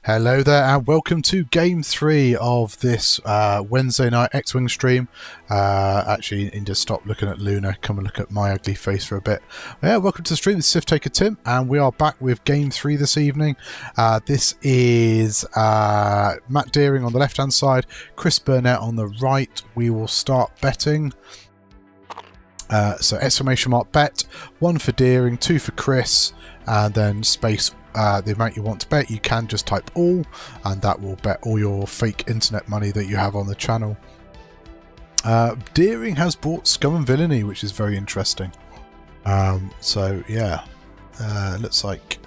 Hello there and welcome to game 3 of this Wednesday night X-Wing stream. Actually, you need to stop looking at Luna, come and look at my ugly face for a bit. Yeah, welcome to the stream, this is Sith Taker Tim, and we are back with game 3 this evening. This is Matt Deering on the left hand side, Chris Burnett on the right. We will start betting. So exclamation mark bet, 1 for Deering, 2 for Chris, and then space the amount you want to bet. You can just type all, and that will bet all your fake internet money that you have on the channel. Deering has bought Scum and Villainy, which is very interesting. So yeah, looks like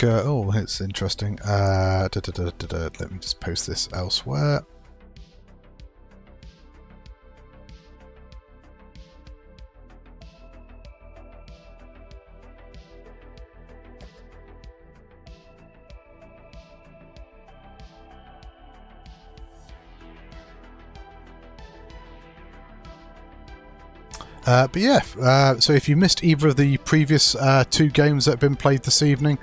oh, it's interesting. Let me just post this elsewhere. But yeah, so if you missed either of the previous 2 games that have been played this evening,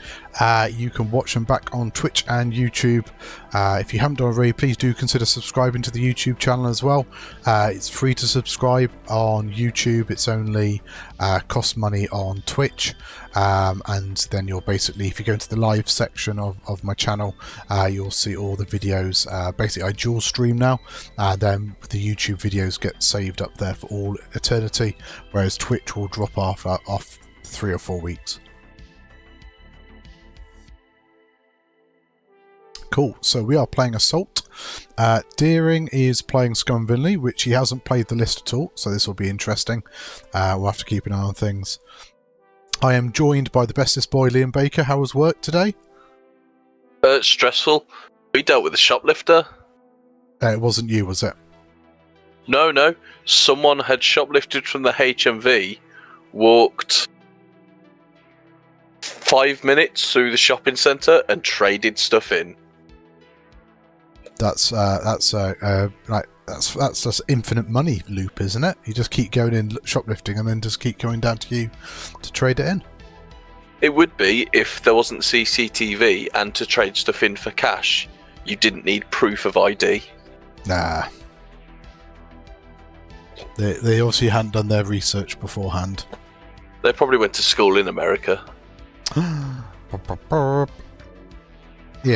you can watch them back on Twitch and YouTube. If you haven't done already, please do consider subscribing to the YouTube channel as well. It's free to subscribe on YouTube. It's only costs money on Twitch. And then you'll basically, if you go into the live section of my channel, you'll see all the videos. Basically, I dual stream now, and then the YouTube videos get saved up there for all eternity, whereas Twitch will drop off 3 or 4 weeks. Cool, so we are playing Assault. Deering is playing Scum and Villainy, which he hasn't played the list at all, so this will be interesting. We'll have to keep an eye on things. I am joined by the bestest boy, Liam Baker. How was work today? Stressful. We dealt with a shoplifter. It wasn't you, was it? No. Someone had shoplifted from the HMV, walked 5 minutes through the shopping centre and traded stuff in. That's just infinite money loop, isn't it? You just keep going in shoplifting and then just keep going down to you to trade it in. It would be if there wasn't CCTV, and to trade stuff in for cash, you didn't need proof of ID. Nah. They obviously hadn't done their research beforehand. They probably went to school in America. Yeah,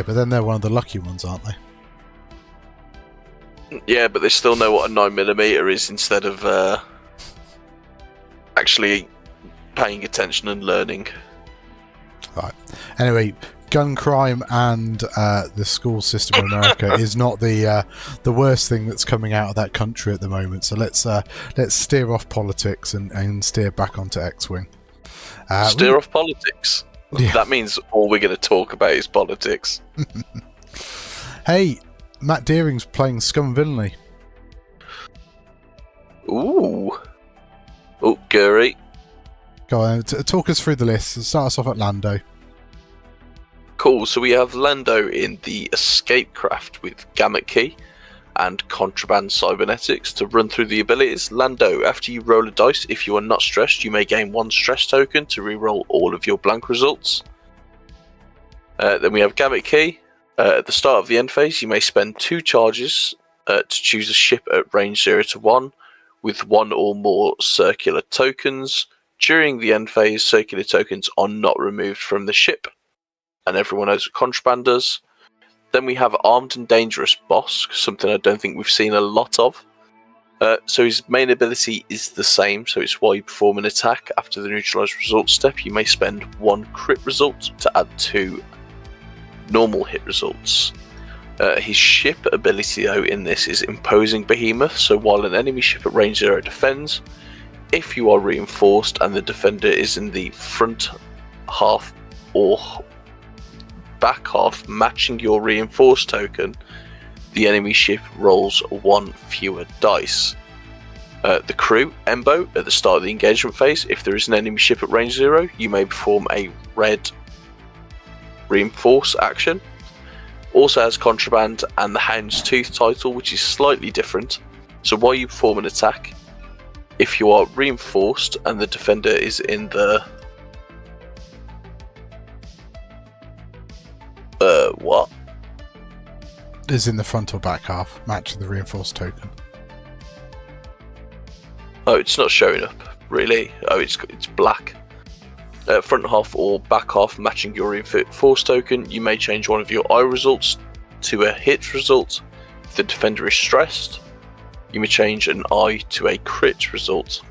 but then they're one of the lucky ones, aren't they? Yeah, but they still know what a 9mm is instead of actually paying attention and learning. Right. Anyway, gun crime and the school system in America is not the worst thing that's coming out of that country at the moment. So let's steer off politics and steer back onto X-Wing. Steer off politics? Yeah. That means all we're going to talk about is politics. Hey, Matt Deering's playing Scum and Villainy. Ooh. Oh, Gary. Go on, talk us through the list. Start us off at Lando. Cool, so we have Lando in the escape craft with Gamut Key and Contraband Cybernetics to run through the abilities. Lando, after you roll a dice, if you are not stressed, you may gain 1 stress token to reroll all of your blank results. Then we have Gamut Key. At the start of the end phase, you may spend 2 charges to choose a ship at range 0 to 1 with 1 or more circular tokens. During the end phase, circular tokens are not removed from the ship, and everyone knows what Contraband does. Then we have Armed and Dangerous Boss, something I don't think we've seen a lot of. So his main ability is the same, so it's while you perform an attack after the neutralise result step, you may spend 1 crit result to add 2 normal hit results. His ship ability though in this is Imposing Behemoth, so while an enemy ship at range 0 defends, if you are reinforced and the defender is in the front half or back half matching your reinforced token, the enemy ship rolls 1 fewer dice. The crew, Embo, at the start of the engagement phase, if there is an enemy ship at range 0, you may perform a red reinforce action. Also has Contraband and the Hound's Tooth title, which is slightly different. So while you perform an attack, if you are reinforced and the defender is in the is in the front or back half, matching the reinforced token. Oh, it's not showing up, really. Oh, it's black. Front half or back half matching your reinforced token. You may change one of your eye results to a hit result if the defender is stressed. You may change an eye to a crit result.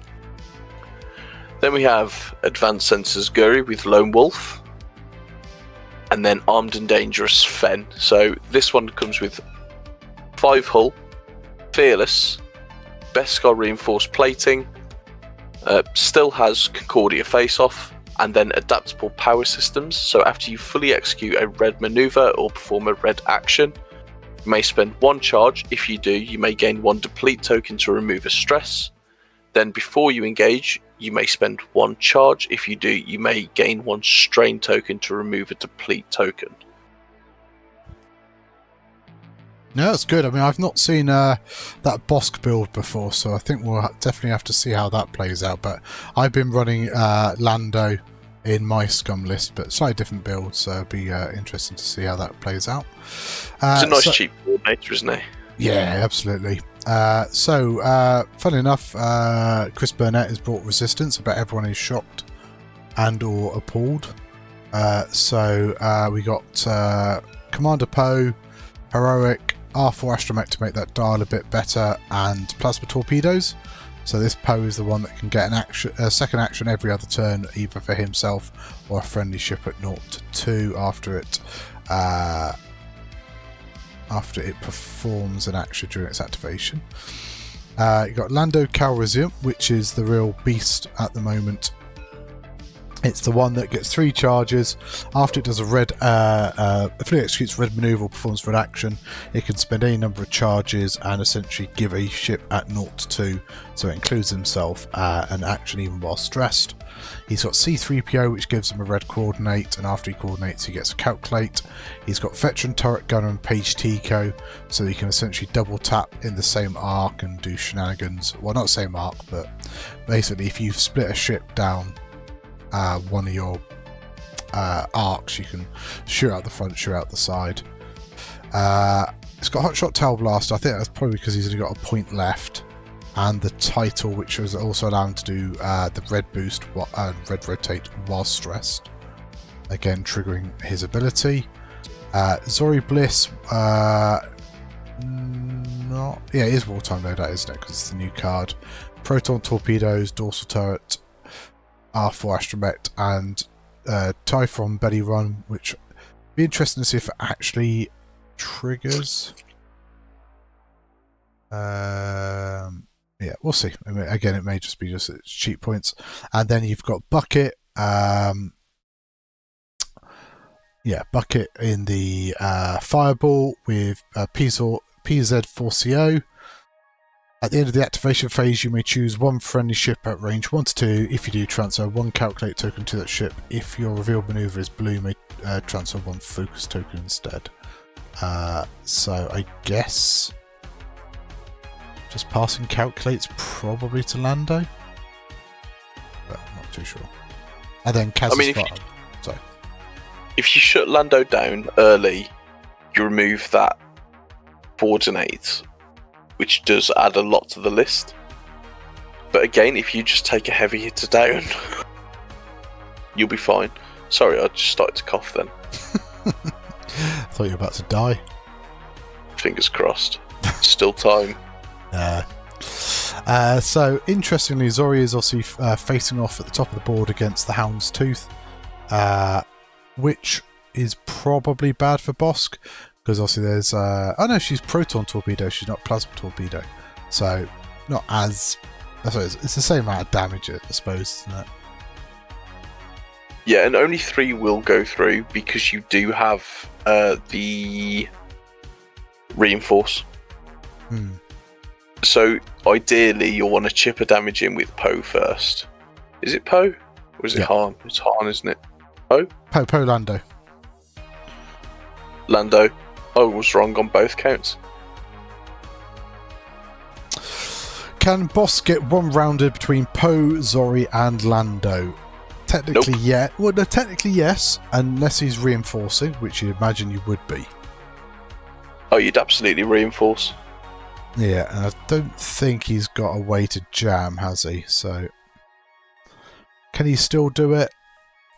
Then we have Advanced Sensors Guri with Lone Wolf. And then Armed and Dangerous Fen. So this one comes with 5 hull, Fearless, Beskar Reinforced Plating, still has Concordia Face-Off, and then Adaptable Power Systems. So after you fully execute a red maneuver or perform a red action, you may spend 1 charge. If you do, you may gain 1 Deplete token to remove a stress. Then before you engage, you may spend 1 charge. If you do, you may gain 1 Strain token to remove a Deplete token. No, that's good. I mean, I've not seen that Bosk build before, so I think we'll definitely have to see how that plays out. But I've been running Lando in my Scum list, but slightly different build, so it'll be interesting to see how that plays out. It's a nice cheap coordinator, isn't it? Yeah, absolutely. Funny enough, Chris Burnett has brought resistance, but everyone is shocked and or appalled. We got Commander Poe, Heroic, R4 Astromech to make that dial a bit better, and Plasma Torpedoes. So this Poe is the one that can get a second action every other turn, either for himself or a friendly ship at 0 to 2 after it performs an action during its activation. You've got Lando Calrissian, which is the real beast at the moment. It's the one that gets 3 charges. After it does if it executes red maneuver or performs red action, it can spend any number of charges and essentially give a ship at 0 to 2. So it includes himself an action even while stressed. He's got C-3PO, which gives him a red coordinate, and after he coordinates he gets a calculate. He's got Veteran Turret Gunner and Page Tico, so he can essentially double tap in the same arc and do shenanigans. Well, not same arc, but basically if you split a ship down one of your arcs, you can shoot out the front, shoot out the side. It's got Hotshot Tail Blaster. I think that's probably because he's only got a point left, and the title, which was also allowed to do the red boost and red rotate while stressed, again triggering his ability. Zori Bliss, it is wartime loadout, isn't it? Because it's the new card. Proton Torpedoes, Dorsal Turret, R4 Astromech, and Typhon Belly Run, which would be interesting to see if it actually triggers. Yeah, we'll see. I mean, again, it may just be just cheat points. And then you've got Bucket. Bucket in the Fireball with PZ4CO. At the end of the activation phase, you may choose 1 friendly ship at range 1 to 2. If you do, transfer 1 calculate token to that ship. If your revealed maneuver is blue, you may transfer 1 focus token instead. So I guess just passing calculates probably to Lando, but I'm not too sure. And then Kaz's if you shut Lando down early, you remove that coordinate, which does add a lot to the list. But again, if you just take a heavy hitter down, you'll be fine. Sorry, I just started to cough then. I thought you were about to die. Fingers crossed. Still time. So, interestingly, Zori is also facing off at the top of the board against the Hound's Tooth, which is probably bad for Bosk. Because obviously there's... oh no, she's Proton Torpedo, she's not Plasma Torpedo. So, not as... I suppose it's the same amount of damage, I suppose, isn't it? Yeah, and only 3 will go through because you do have the Reinforce. So, ideally, you'll want to chip a damage in with Poe first. Is it Poe? Or is it Han? It's Han, isn't it? Poe? Poe Lando. Lando. I was wrong on both counts. Can Bosk get one rounded between Poe, Zori, and Lando? Technically, Nope. yeah. Well, no, technically, yes, unless he's reinforcing, which you imagine you would be. Oh, you'd absolutely reinforce. Yeah, and I don't think he's got a way to jam, has he? So, can he still do it?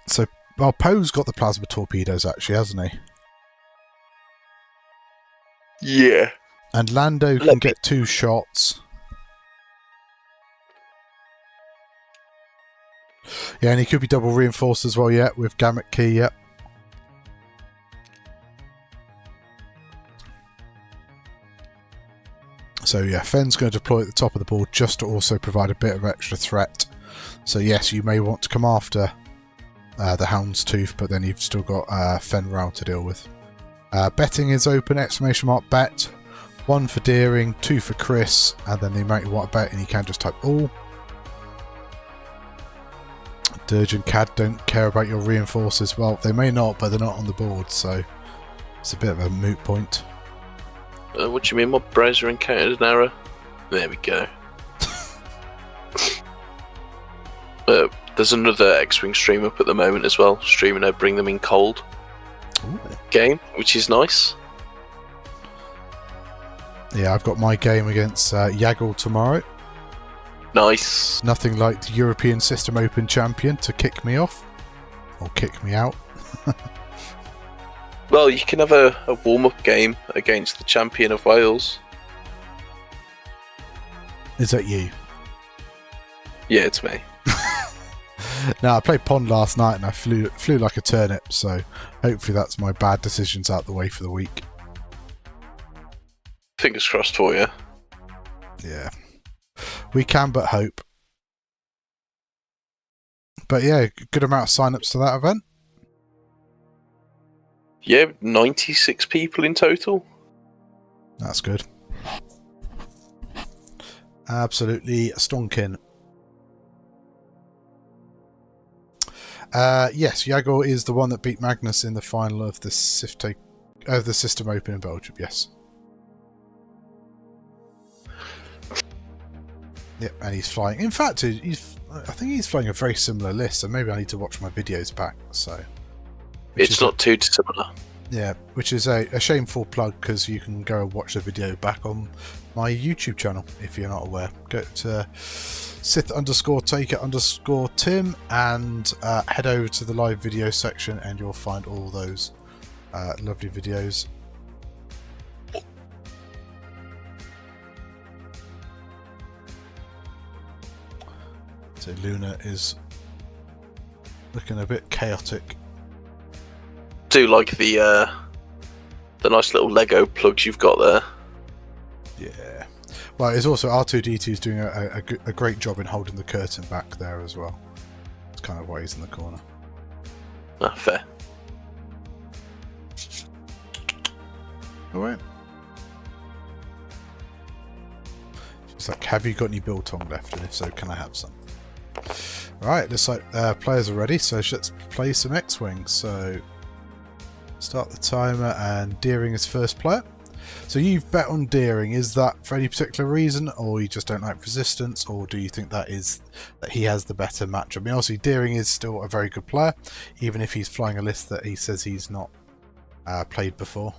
So, well, Poe's got the plasma torpedoes, actually, hasn't he? Yeah. And Lando can get 2 shots. Yeah, and he could be double reinforced as well, yeah, with Gamut Key, yeah. So yeah, Fenn's going to deploy at the top of the board just to also provide a bit of extra threat. So yes, you may want to come after the Houndstooth, but then you've still got Fen Rao to deal with. Betting is open, exclamation mark bet. 1 for Deering, 2 for Chris, and then the amount you want to bet, and you can just type all. Dirge and Cad don't care about your reinforcers. Well, they may not, but they're not on the board, so it's a bit of a moot point. What do you mean? My browser encountered an error? There we go. There's another X-Wing stream up at the moment as well, streaming a Bring Them In Cold game, which is nice. Yeah, I've got my game against Yaggle tomorrow. Nice. Nothing like the European System Open champion to kick me off. Or kick me out. Well, you can have a warm-up game against the champion of Wales. Is that you? Yeah, it's me. No, I played Pond last night and I flew like a turnip, so hopefully that's my bad decisions out the way for the week. Fingers crossed for you. Yeah. We can but hope. But yeah, good amount of sign-ups to that event. Yeah, 96 people in total. That's good. Absolutely stonking. Yes, Jaguar is the one that beat Magnus in the final of the System Open in Belgium, yes. Yep, and he's flying. In fact, I think he's flying a very similar list, so maybe I need to watch my videos back. So it's not too dissimilar. Yeah, which is a shameful plug because you can go and watch the video back on my YouTube channel if you're not aware. Go to Sith_Taker_Tim and head over to the live video section and you'll find all those lovely videos. So Luna is looking a bit chaotic. Do like the nice little Lego plugs you've got there. Yeah. Well, it's also R2D2 is doing a great job in holding the curtain back there as well. It's kind of why he's in the corner. Ah, fair. Alright. She's like, have you got any biltong left? And if so, can I have some? Right, looks like players are ready, so let's play some X-Wing. So, start the timer, and Deering is first player. So you've bet on Deering. Is that for any particular reason, or you just don't like resistance, or do you think that he has the better match? I mean, obviously Deering is still a very good player, even if he's flying a list that he says he's not played before.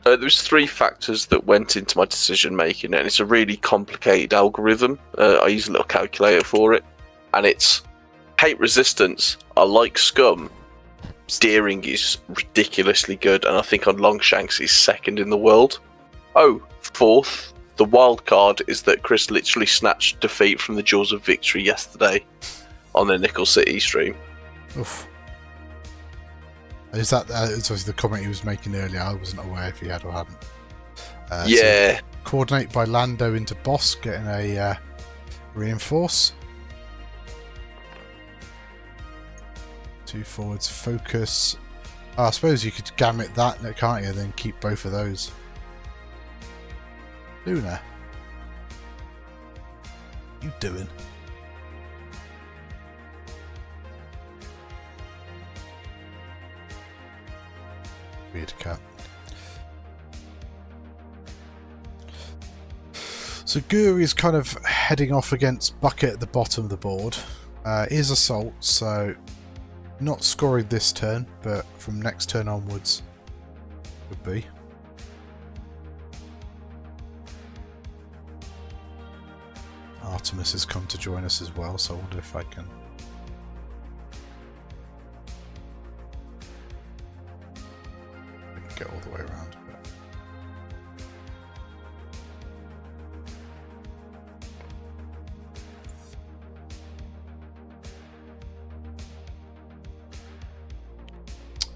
There's 3 factors that went into my decision making, and it's a really complicated algorithm. I use a little calculator for it, and it's hate resistance. I like Scum. Deering is ridiculously good, and I think on Longshanks he's second in the world. Oh, 4th, the wild card is that Chris literally snatched defeat from the jaws of victory yesterday on the Nickel City stream. Oof. Is that it's obviously the comment he was making earlier? I wasn't aware if he had or hadn't. Yeah. So coordinate by Lando into boss, getting a reinforce. 2 forwards, focus. I suppose you could gamut that, can't you? Then keep both of those. Luna, what you doing? Weird cat. So Guri is kind of heading off against Bucket at the bottom of the board. Is Assault, so not scoring this turn, but from next turn onwards would be. Artemis has come to join us as well, so I wonder if I can... get all the way around.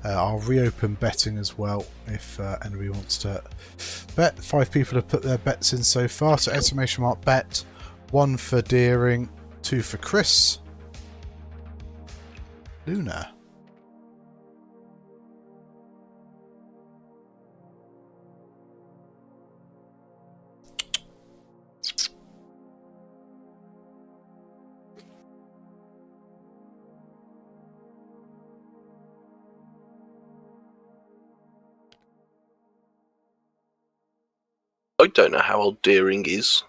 I'll reopen betting as well if anybody wants to bet. 5 people have put their bets in so far, so exclamation mark bet. 1 for Deering, 2 for Chris. Luna. I don't know how old Deering is.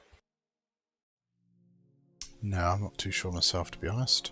No, I'm not too sure myself, to be honest.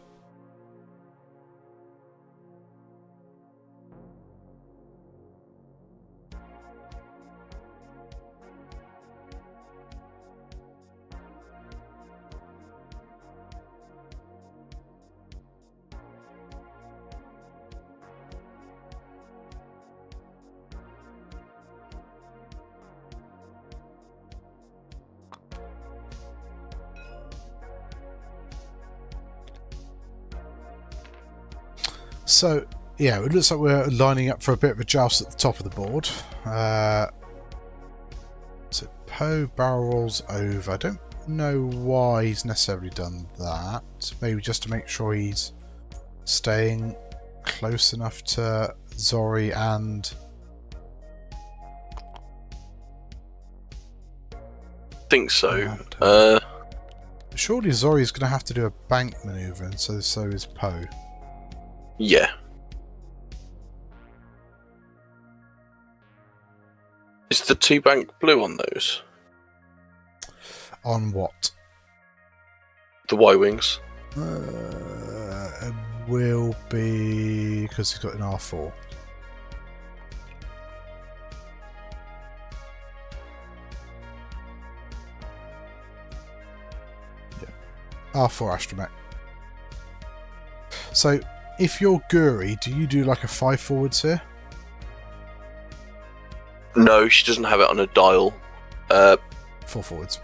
So, yeah, it looks like we're lining up for a bit of a joust at the top of the board. So Poe barrel rolls over. I don't know why he's necessarily done that. Maybe just to make sure he's staying close enough to Zori and... I think so. Surely Zori's going to have to do a bank maneuver, and so is Poe. Yeah. Is the 2 bank blue on those? On what? The Y-wings? It will be... because he's got an R4. Yeah. R4 astromech. So... if you're Guri, do you do like a 5 forwards here? No, she doesn't have it on a dial. 4 forwards.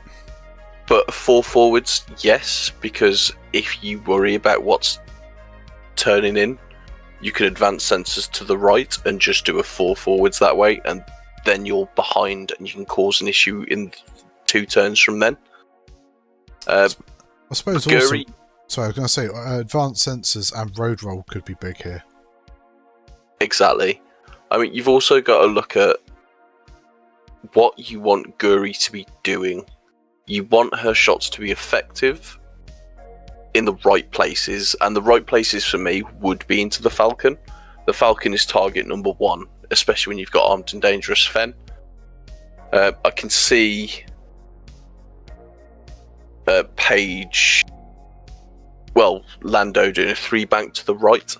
But 4 forwards, yes, because if you worry about what's turning in, you can advance sensors to the right and just do a 4 forwards that way, and then you're behind and you can cause an issue in 2 turns from then. I suppose also... Guri, sorry, I was going to say, advanced sensors and road roll could be big here. exactly. I mean, you've also got to look at what you want Guri to be doing. You want her shots to be effective in the right places, and the right places for me would be into the Falcon. The Falcon is target number 1, especially when you've got armed and dangerous Fen. I can see Paige... well, Lando doing a 3 bank to the right.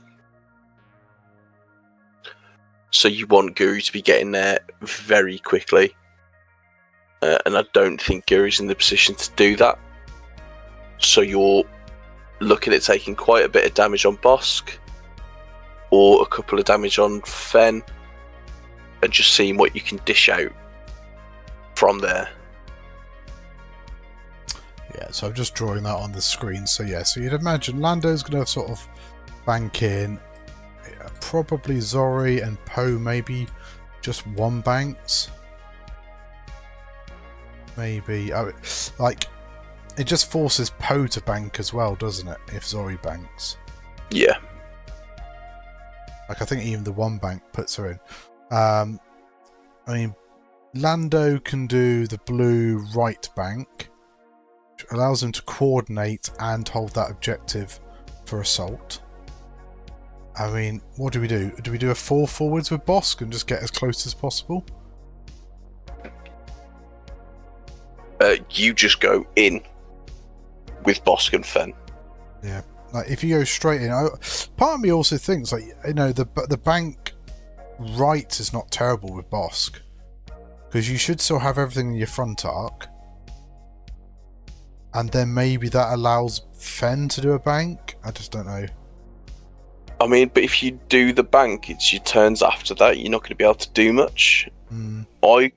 So you want Guri to be getting there very quickly. And I don't think Guri's in the position to do that. So you're looking at taking quite a bit of damage on Bosk, or a couple of damage on Fen, and just seeing what you can dish out from there. Yeah, so I'm just drawing that on the screen. So yeah, so you'd imagine Lando's going to sort of bank in. Yeah, probably Zori and Poe, maybe just 1 banks. Maybe, like, it just forces Poe to bank as well, doesn't it? If Zori banks. Yeah. Like, I think even the 1 bank puts her in. I mean, Lando can do the blue right bank, which allows him to coordinate and hold that objective for assault. I mean, what do we do? Do we do a 4 forwards with Bosk and just get as close as possible? You just go in with Bosk and Fen. Yeah, like if you go straight in, part of me also thinks, like, you know, the bank right is not terrible with Bosk, because you should still have everything in your front arc. And then maybe that allows Fen to do a bank? I just don't know. I mean, but if you do the bank, it's your turns after that. You're not going to be able to do much. I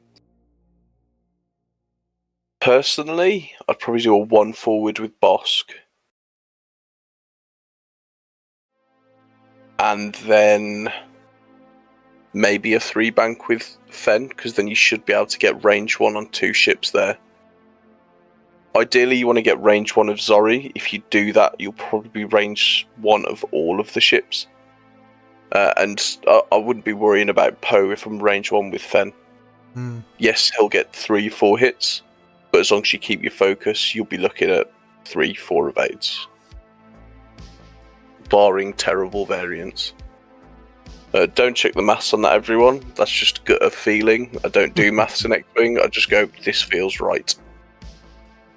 personally, I'd probably do a 1 forward with Bosk. And then maybe a 3 bank with Fen, because then you should be able to get range 1 on 2 ships there. Ideally, you want to get range 1 of Zori. If you do that, you'll probably be range 1 of all of the ships. And I wouldn't be worrying about Poe if I'm range 1 with Fen. Yes, he'll get 3-4 hits, but as long as you keep your focus, you'll be looking at 3-4 evades. Barring terrible variants. Don't check the maths on that, everyone. That's just gut of feeling. I don't do maths in X-Wing. I just go, this feels right.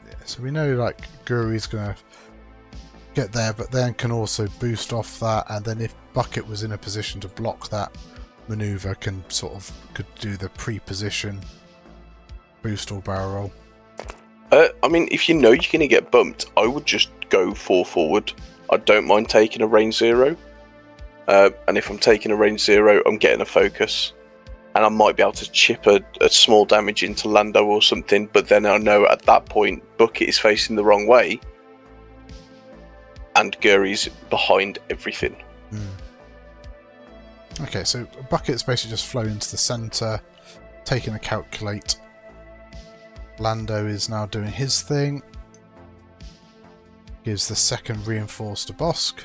Yeah, so we know like Guri's going to get there, but then can also boost off that, and then if Bucket was in a position to block that maneuver, could do the pre-position boost or barrel roll. I mean, if you know you're going to get bumped, I would just go 4 forward. I don't mind taking a range 0. And if I'm taking a range 0, I'm getting a focus. And I might be able to chip a small damage into Lando or something, but then I know at that point Bucket is facing the wrong way and Guri's behind everything. Okay, so Bucket's basically just flown into the centre, taking a calculate. Lando is now doing his thing. Gives the second reinforced to Bosk.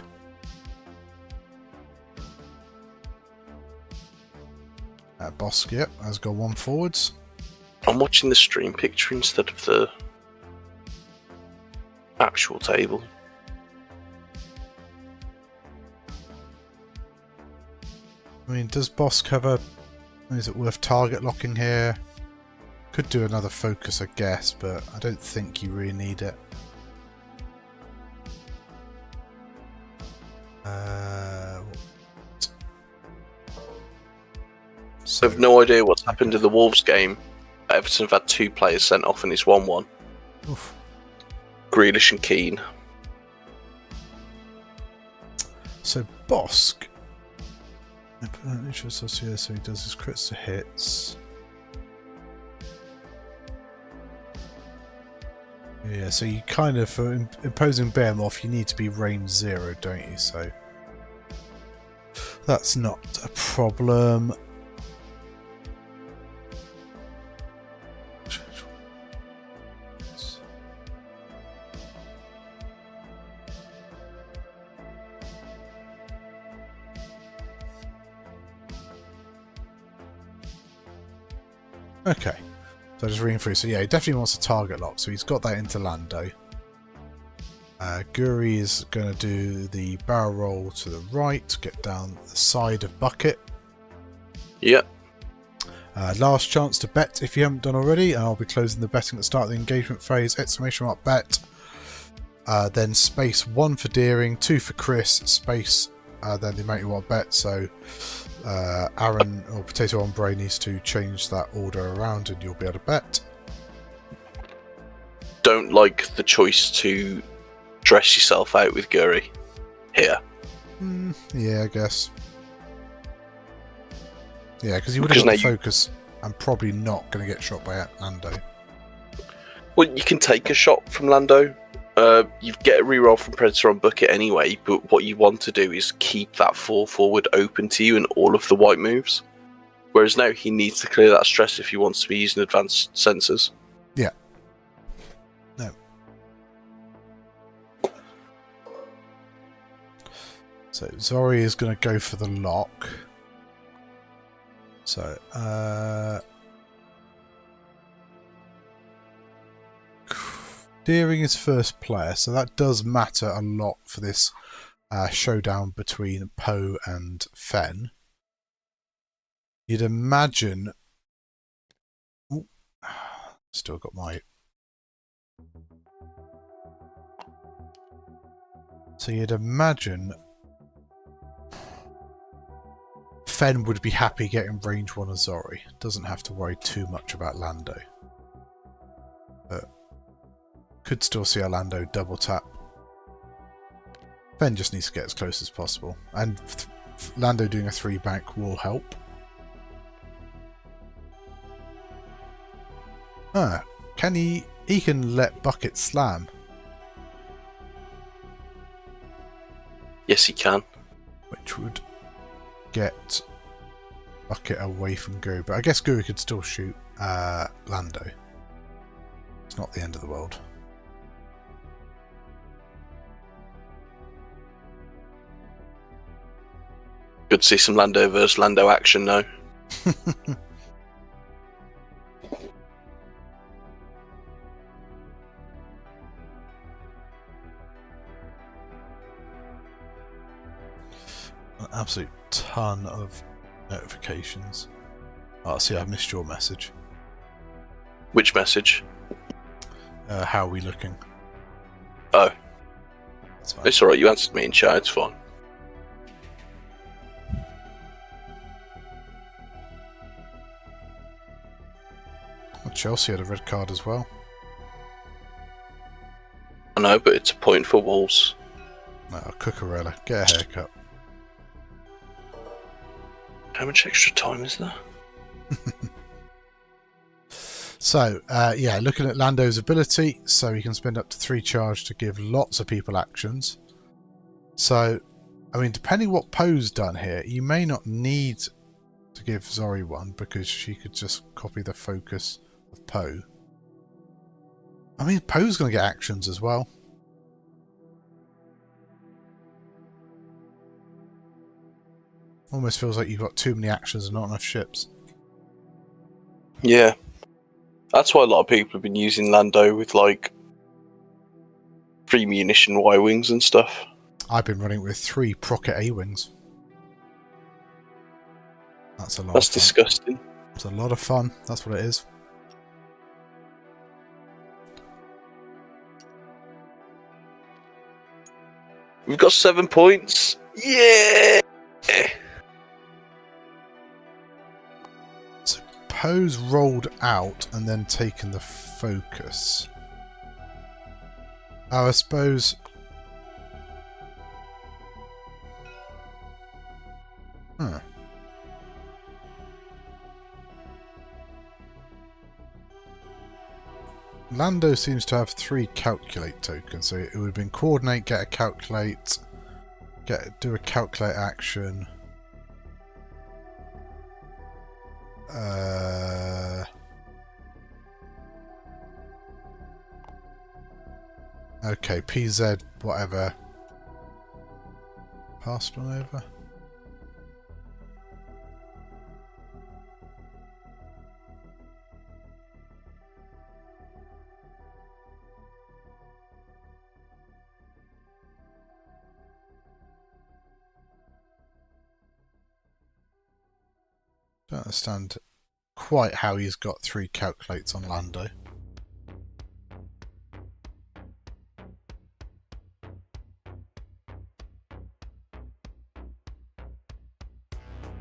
Bosk, yep, has got 1 forwards. I'm watching the stream picture instead of the actual table. I mean, does Bosk have a... Is it worth target locking here? Could do another focus, I guess, but I don't think you really need it. So I have no idea what's happened in the Wolves game. Everton have had 2 players sent off and it's 1-1. Oof. Grealish and Keane. So Bosk... So he does his crits to hits. Yeah, so you kind of, for imposing Behemoth, you need to be range 0, don't you? So that's not a problem. Okay, so just reading through. So yeah, he definitely wants a target lock, so he's got that into Lando. Guri is going to do the barrel roll to the right, get down the side of Bucket. Yep. Last chance to bet if you haven't done already, and I'll be closing the betting at the start of the engagement phase. Exclamation mark bet. Then space 1 for Deering, 2 for Chris, space then the amount you want to bet. So Aaron or Potato Ombre needs to change that order around and you'll be able to bet. Don't like the choice to dress yourself out with Guri here. Yeah, I guess. Yeah, because you would have got the focus and probably not going to get shot by Lando. Well, you can take a shot from Lando. You get a reroll from Predator on Bucket anyway, but what you want to do is keep that 4 forward open to you in all of the white moves. Whereas now he needs to clear that stress if he wants to be using advanced sensors. Yeah. No. So Zori is going to go for the lock. So, Deering is first player, so that does matter a lot for this showdown between Poe and Fen. You'd imagine... Ooh, still got my... So you'd imagine Fen would be happy getting range 1 of Zori. Doesn't have to worry too much about Lando. But Could still see Orlando double tap. Fen just needs to get as close as possible. And Lando doing a 3 bank will help. Ah, can he can let Bucket slam. Yes, he can. Which would get Bucket away from Guru. But I guess Guru could still shoot Lando. It's not the end of the world. Good to see some Lando versus Lando action now. An absolute ton of notifications. Oh, see, I've missed your message. Which message? How are we looking? Oh. That's fine. It's alright, you answered me in chat, it's fine. Well, Chelsea had a red card as well. I know, but it's a point for Wolves. No, Cucurella, get a haircut. How much extra time is there? So, yeah, looking at Lando's ability, so he can spend up to 3 charge to give lots of people actions. So, I mean, depending what Poe's done here, you may not need to give Zori one, because she could just copy the focus of Poe. I mean, Poe's going to get actions as well. Almost feels like you've got too many actions and not enough ships. Yeah. That's why a lot of people have been using Lando with, like, 3 munition Y-Wings and stuff. I've been running with 3 Procket A-Wings. That's a lot That's of fun. disgusting. It's a lot of fun. That's what it is. We've got 7 points. Yeah! So Poe's rolled out and then taken the focus. Oh, I suppose... Huh. Lando seems to have 3 calculate tokens, so it would have been coordinate, get a calculate, do a calculate action. Okay, PZ, whatever. Passed one over. Don't understand quite how he's got 3 calculates on Lando.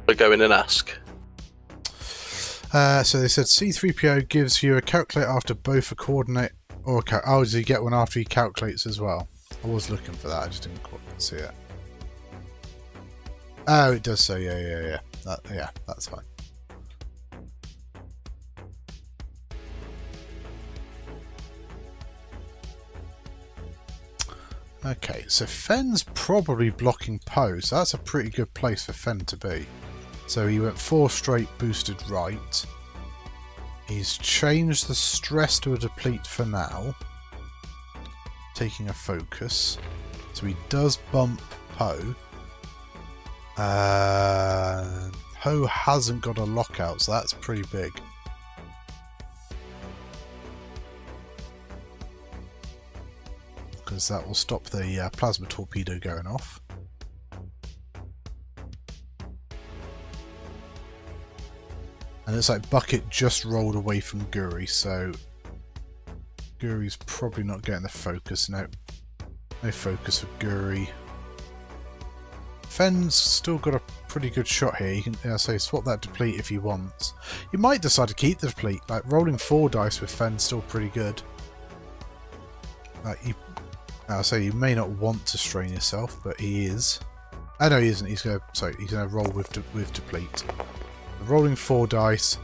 I go in and ask. So they said C3PO gives you a calculate after both a coordinate or a oh, does he get one after he calculates as well? I was looking for that, I just didn't quite see it. Oh, it does say, yeah. Yeah, that's fine. Okay, so Fenn's probably blocking Poe, so that's a pretty good place for Fenn to be. So he went 4 straight boosted right. He's changed the stress to a deplete for now, taking a focus. So he does bump Poe. Poe hasn't got a lockout, so that's pretty big. Because that will stop the plasma torpedo going off. And it's like Bucket just rolled away from Guri, so Guri's probably not getting the focus. No focus for Guri. Fenn's still got a pretty good shot here. You can say swap that deplete if he wants. You might decide to keep the deplete. Like rolling 4 dice with Fenn's still pretty good. I'll say you may not want to strain yourself, but he is. Oh no, he isn't. He's gonna roll with deplete. Rolling 4 dice,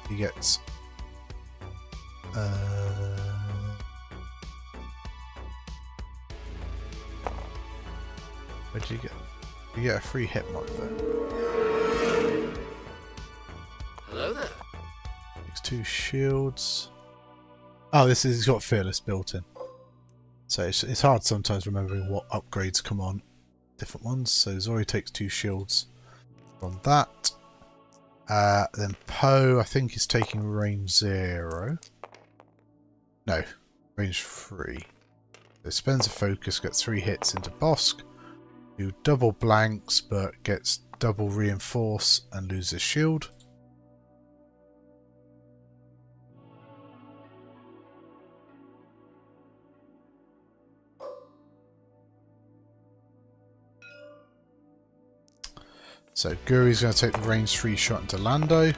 he gets. Where'd you get? You get a free hit mark there. Hello there. Takes 2 shields. Oh, he's got fearless built in. So it's hard sometimes remembering what upgrades come on different ones. So Zori takes 2 shields from that. Then Poe, I think, is taking range 0. No, range 3. So spends a focus, gets 3 hits into Bosk, who double blanks but gets double reinforce and loses shield. So Guri's going to take the range 3 shot into Lando.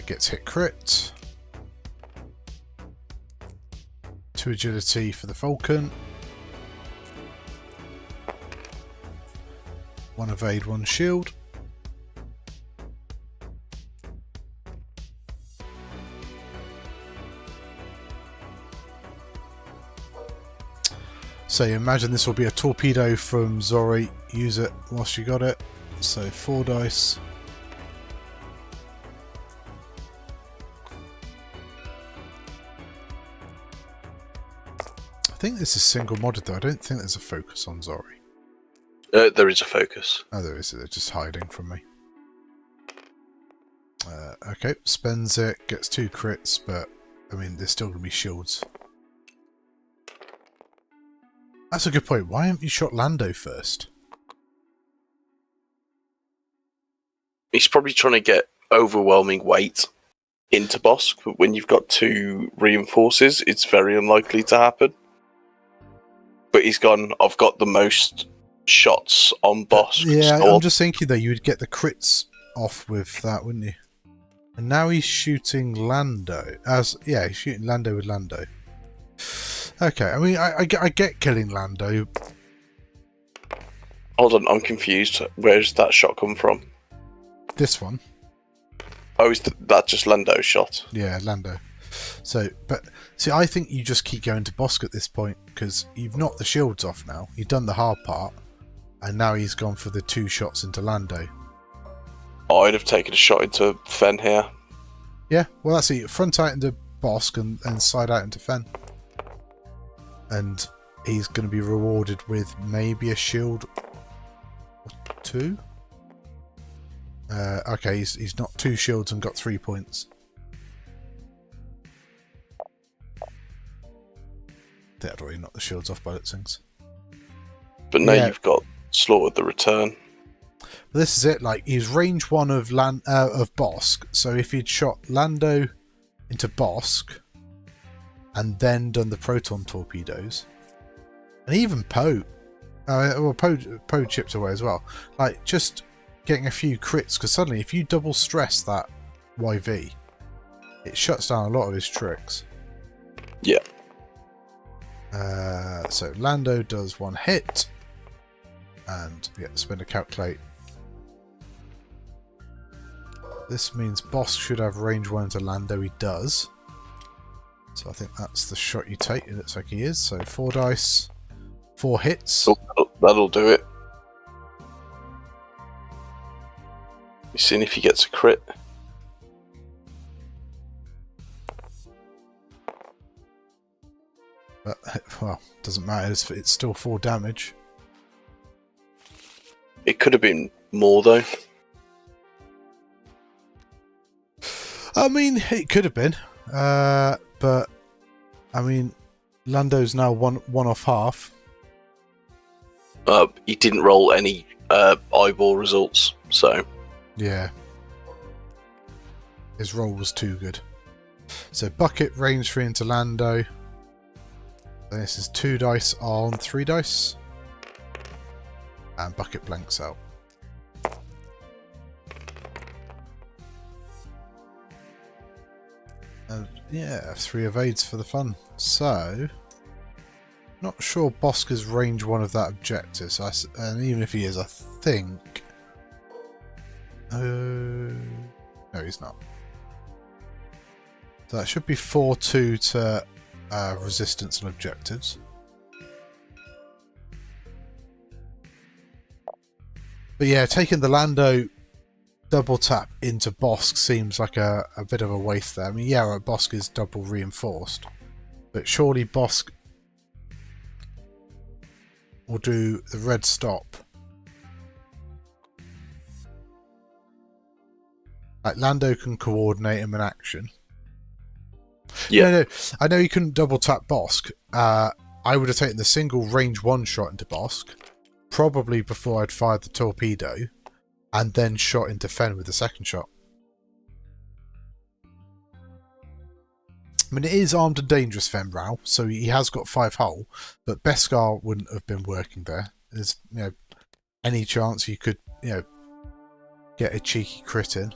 Gets hit crit. 2 agility for the Falcon. 1 evade, 1 shield. So you imagine this will be a torpedo from Zori. Use it whilst you got it. So 4 dice. I think this is single modded though. I don't think there's a focus on Zori. There is a focus. Oh, there is. They're just hiding from me. Okay, spends it, gets 2 crits, but I mean, there's still going to be shields. That's a good point. Why haven't you shot Lando first? He's probably trying to get overwhelming weight into Bosk, but when you've got 2 reinforces, it's very unlikely to happen. But he's gone, I've got the most shots on Bosk. Yeah, so I'm just thinking though, you would get the crits off with that, wouldn't you? And now he's shooting Lando. Yeah, he's shooting Lando with Lando. Okay, I mean, I get killing Lando. Hold on, I'm confused. Where's that shot come from? This one. Oh, is that just Lando's shot? Yeah, Lando. So, but see, I think you just keep going to Bosk at this point because you've knocked the shields off now. You've done the hard part, and now he's gone for the 2 shots into Lando. I'd have taken a shot into Fen here. Yeah, well, that's it. Front out into Bosk and side out into Fen. And he's going to be rewarded with maybe a shield or 2. Okay, he's not 2 shields and got 3 points. They'd already knocked the shields off by things. But now you've got slaughtered the return. This is it. Like, he's range 1 of Bosk. So if he'd shot Lando into Bosk and then done the proton torpedoes, and even Poe, Poe chipped away as well. Like, just getting a few crits, because suddenly if you double stress that YV, it shuts down a lot of his tricks. Yeah. So Lando does 1 hit, and spin a calculate. This means Bosk should have range 1 to Lando. He does. So I think that's the shot you take. It looks like he is. So 4 dice, 4 hits. That'll do it. You've seen if he gets a crit. But, well, doesn't matter. It's still 4 damage. It could have been more though. I mean, it could have been. But, I mean, Lando's now one off half. He didn't roll any eyeball results, so... Yeah. His roll was too good. So Bucket range 3 into Lando. And this is 2 dice on 3 dice. And Bucket blanks out. Yeah, 3 evades for the fun. So, not sure Bosk is range 1 of that objective. So and even if he is, I think... no, he's not. So that should be 4-2 to resistance and objectives. But yeah, taking the Lando double tap into Bosk seems like a bit of a waste there. I mean, yeah, right, Bosk is double reinforced, but surely Bosk will do the red stop. Like, Lando can coordinate him in action. Yeah. No, I know he couldn't double tap Bosk. I would have taken the single range 1 shot into Bosk, probably before I'd fired the torpedo, and then shot into Fen with the second shot. I mean, it is armed and dangerous, Fen Rao, so he has got 5 hull, but Beskar wouldn't have been working there. There's, any chance you could, get a cheeky crit in.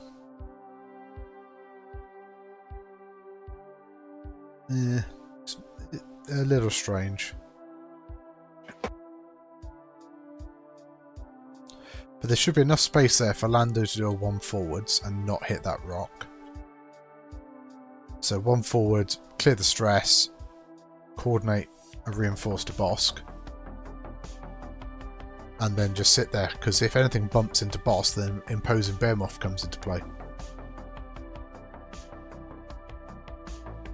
It's a little strange. But there should be enough space there for Lando to do a 1 forwards and not hit that rock. So 1 forward, clear the stress, coordinate a reinforced to Bosk, and then just sit there, because if anything bumps into Bosk, then imposing Behemoth comes into play.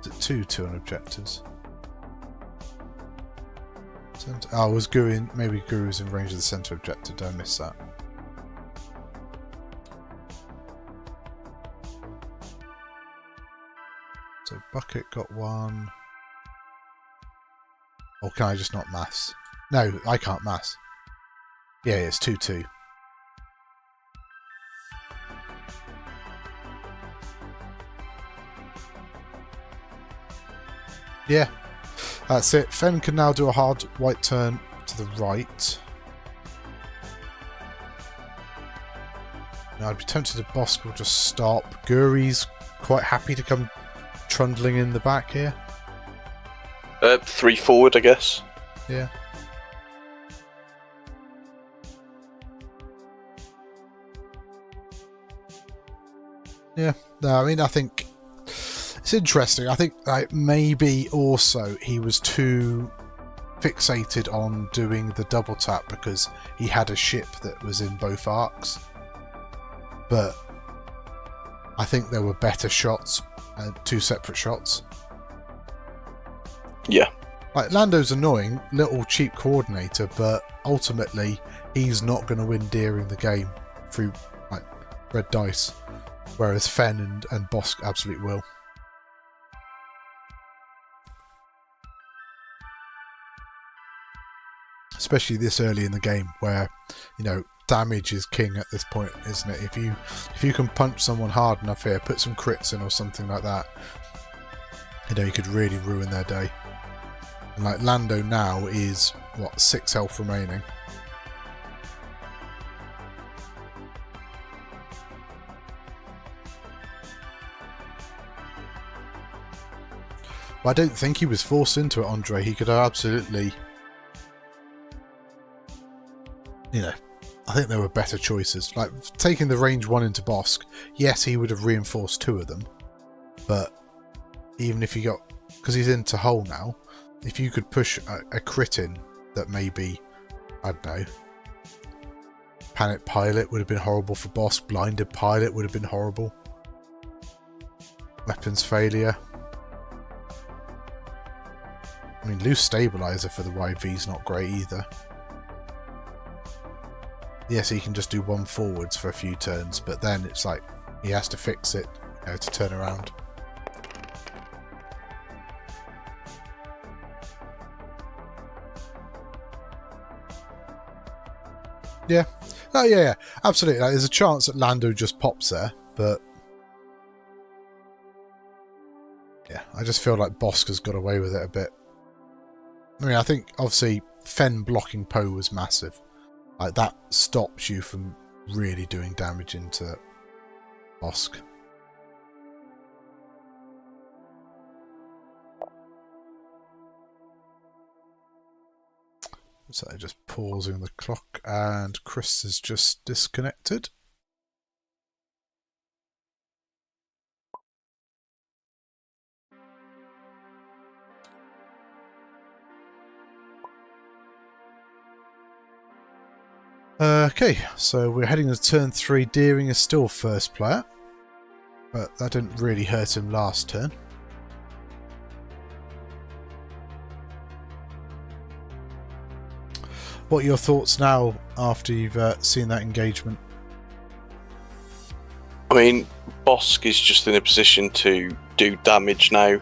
Is it 2 on objectives? Oh, was Guru maybe Guru's in range of the centre objective, did I miss that? So Bucket got 1. Or can I just not mass? No, I can't mass. Yeah, it's 2-2. Yeah, that's it. Fen can now do a hard white turn to the right. Now I'd be tempted if Bosk will just stop. Guri's quite happy to come trundling in the back here. 3 forward, I guess. Yeah. Yeah. No, I mean, I think it's interesting. I think maybe also he was too fixated on doing the double tap because he had a ship that was in both arcs. But I think there were better shots, 2 separate shots. Yeah. Like, Lando's annoying, little cheap coordinator, but ultimately he's not going to win during the game through red dice, whereas Fen and Bosk absolutely will. Especially this early in the game, where damage is king at this point, isn't it? If you can punch someone hard enough here, put some crits in or something like that, you could really ruin their day. And Lando now is what, 6 health remaining. But I don't think he was forced into it, Andre. He could have absolutely, I think there were better choices. Like, taking the range 1 into Bosk, yes, he would have reinforced 2 of them. But even if he got, because he's into hull now, if you could push a crit in that maybe, I don't know, Panic Pilot would have been horrible for Bosk, Blinded Pilot would have been horrible. Weapons failure. I mean, loose stabilizer for the YV is not great either. Yes, he can just do 1 forwards for a few turns, but then it's like he has to fix it to turn around. Yeah. Oh, yeah, absolutely. There's a chance that Lando just pops there, but yeah, I just feel like Bosk has got away with it a bit. I mean, I think obviously Fen blocking Poe was massive. That stops you from really doing damage into Bosk. So just pausing the clock, and Chris is just disconnected. Okay, so we're heading to turn 3. Deering is still first player, but that didn't really hurt him last turn. What are your thoughts now after you've seen that engagement? I mean, Bosk is just in a position to do damage now,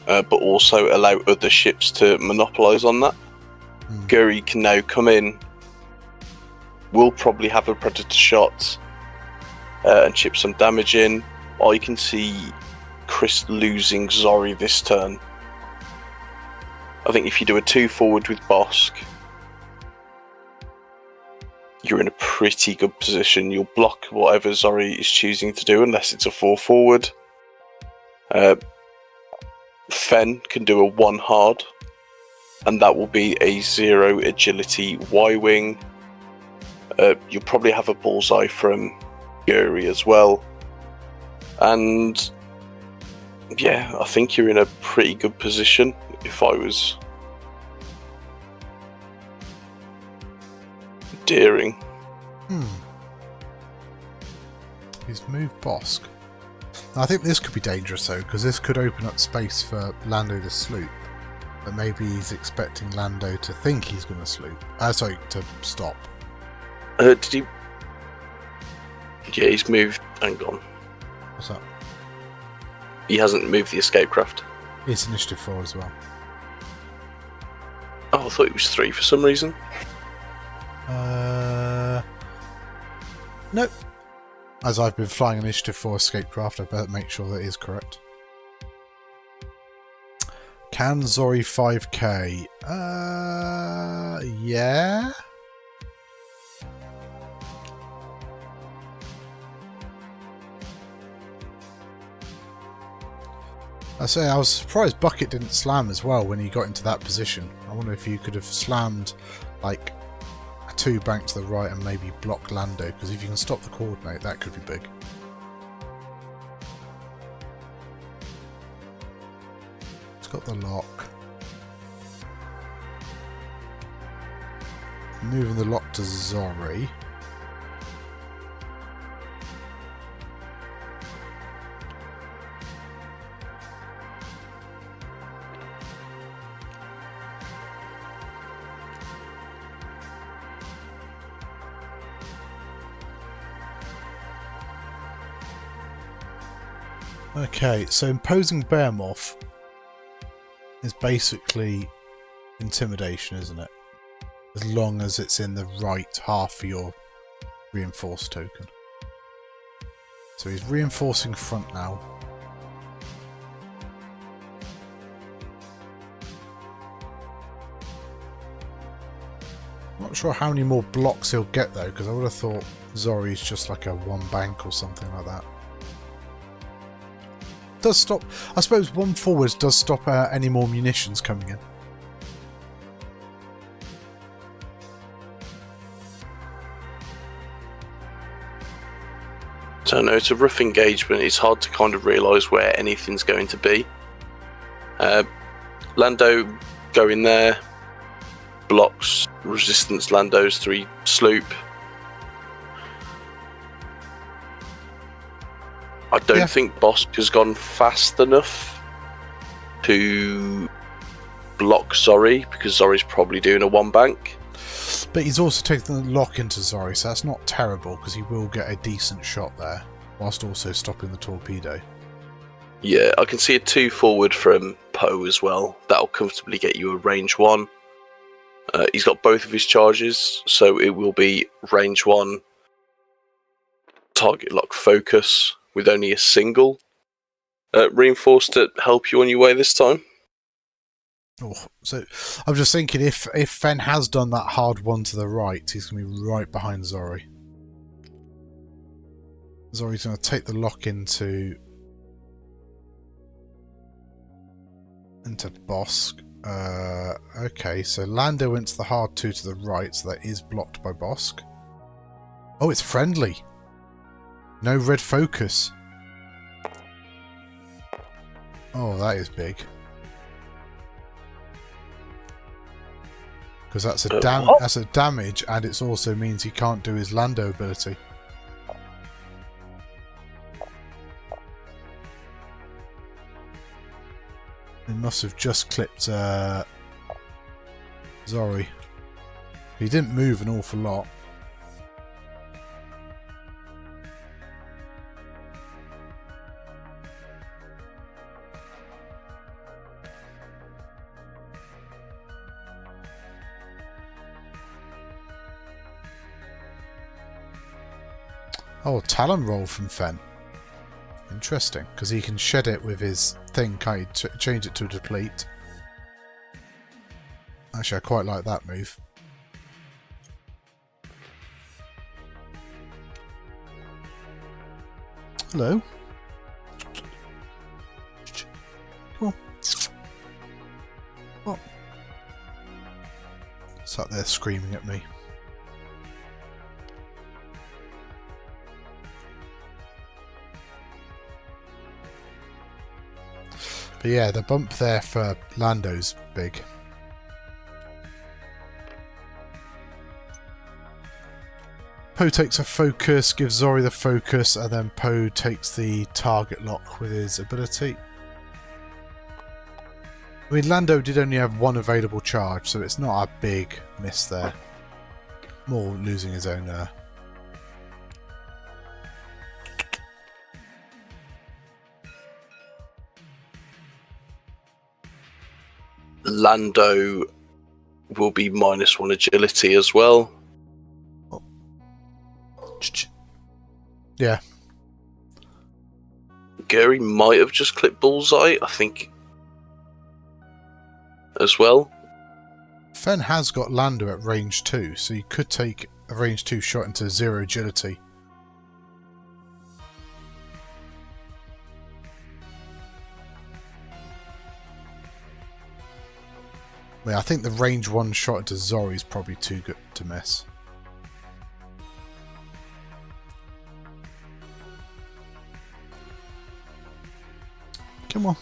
but also allow other ships to monopolise on that. Guri can now come in, will probably have a predator shot, and chip some damage in. I can see Chris losing Zori this turn. I think if you do a 2 forward with Bosk, you're in a pretty good position. You'll block whatever Zori is choosing to do, unless it's a 4 forward. Fen can do a 1 hard, and that will be a 0 agility Y-wing. You'll probably have a bullseye from Guri as well. And yeah, I think you're in a pretty good position if I was Deering. He's moved Bosk. I think this could be dangerous though, because this could open up space for Lando to sloop. But maybe he's expecting Lando to think he's going to sloop. Sorry, to stop. Did he? Yeah, he's moved. Hang on. What's that? He hasn't moved the escape craft. It's initiative 4 as well. Oh, I thought it was 3 for some reason. Nope. As I've been flying initiative 4 escape craft, I better make sure that is correct. Can Zori 5k? Yeah. I was surprised Bucket didn't slam as well when he got into that position. I wonder if you could have slammed like a 2 bank to the right and maybe block Lando, because if you can stop the coordinate, that could be big. It's got the lock. Moving the lock to Zori. Okay, so imposing bear morph is basically intimidation, isn't it? As long as it's in the right half of your reinforced token. So he's reinforcing front now. Not sure how many more blocks he'll get though, because I would have thought Zori's just like a 1 bank or something like that. Does stop. I suppose 1 forward does stop any more munitions coming in. So no, it's a rough engagement. It's hard to kind of realise where anything's going to be. Lando going there, blocks resistance Lando's 3 sloop. I don't think Bosk has gone fast enough to block Zori, because Zori's probably doing a 1 bank. But he's also taken the lock into Zori, so that's not terrible, because he will get a decent shot there, whilst also stopping the torpedo. Yeah, I can see a 2 forward from Poe as well. That'll comfortably get you a range 1. He's got both of his charges, so it will be range 1, target lock focus, with only a single reinforced to help you on your way this time. Oh, so I'm just thinking, if Fen has done that hard one to the right, he's going to be right behind Zori. Zori's going to take the lock into Bosk. Okay, so Lando went to the hard 2 to the right, so that is blocked by Bosk. Oh, it's friendly. No red focus. Oh, that is big. Because that's that's a damage, and it also means he can't do his Lando ability. He must have just clipped Zori. He didn't move an awful lot. Oh, Talon roll from Fen. Interesting, because he can shed it with his thing, can't he? Change it to a deplete. Actually, I quite like that move. Hello. Come on. Oh. Sat there screaming at me. But yeah, the bump there for Lando's big. Poe takes a focus, gives Zori the focus, and then Poe takes the target lock with his ability. I mean, Lando did only have one available charge, so it's not a big miss there. More losing his own Lando will be -1 agility as well. Yeah. Gary might have just clipped Bullseye, I think, as well. Fen has got Lando at range 2, so you could take a range 2 shot into 0 agility. I mean, I think the range 1 shot into Zori is probably too good to miss. Come on.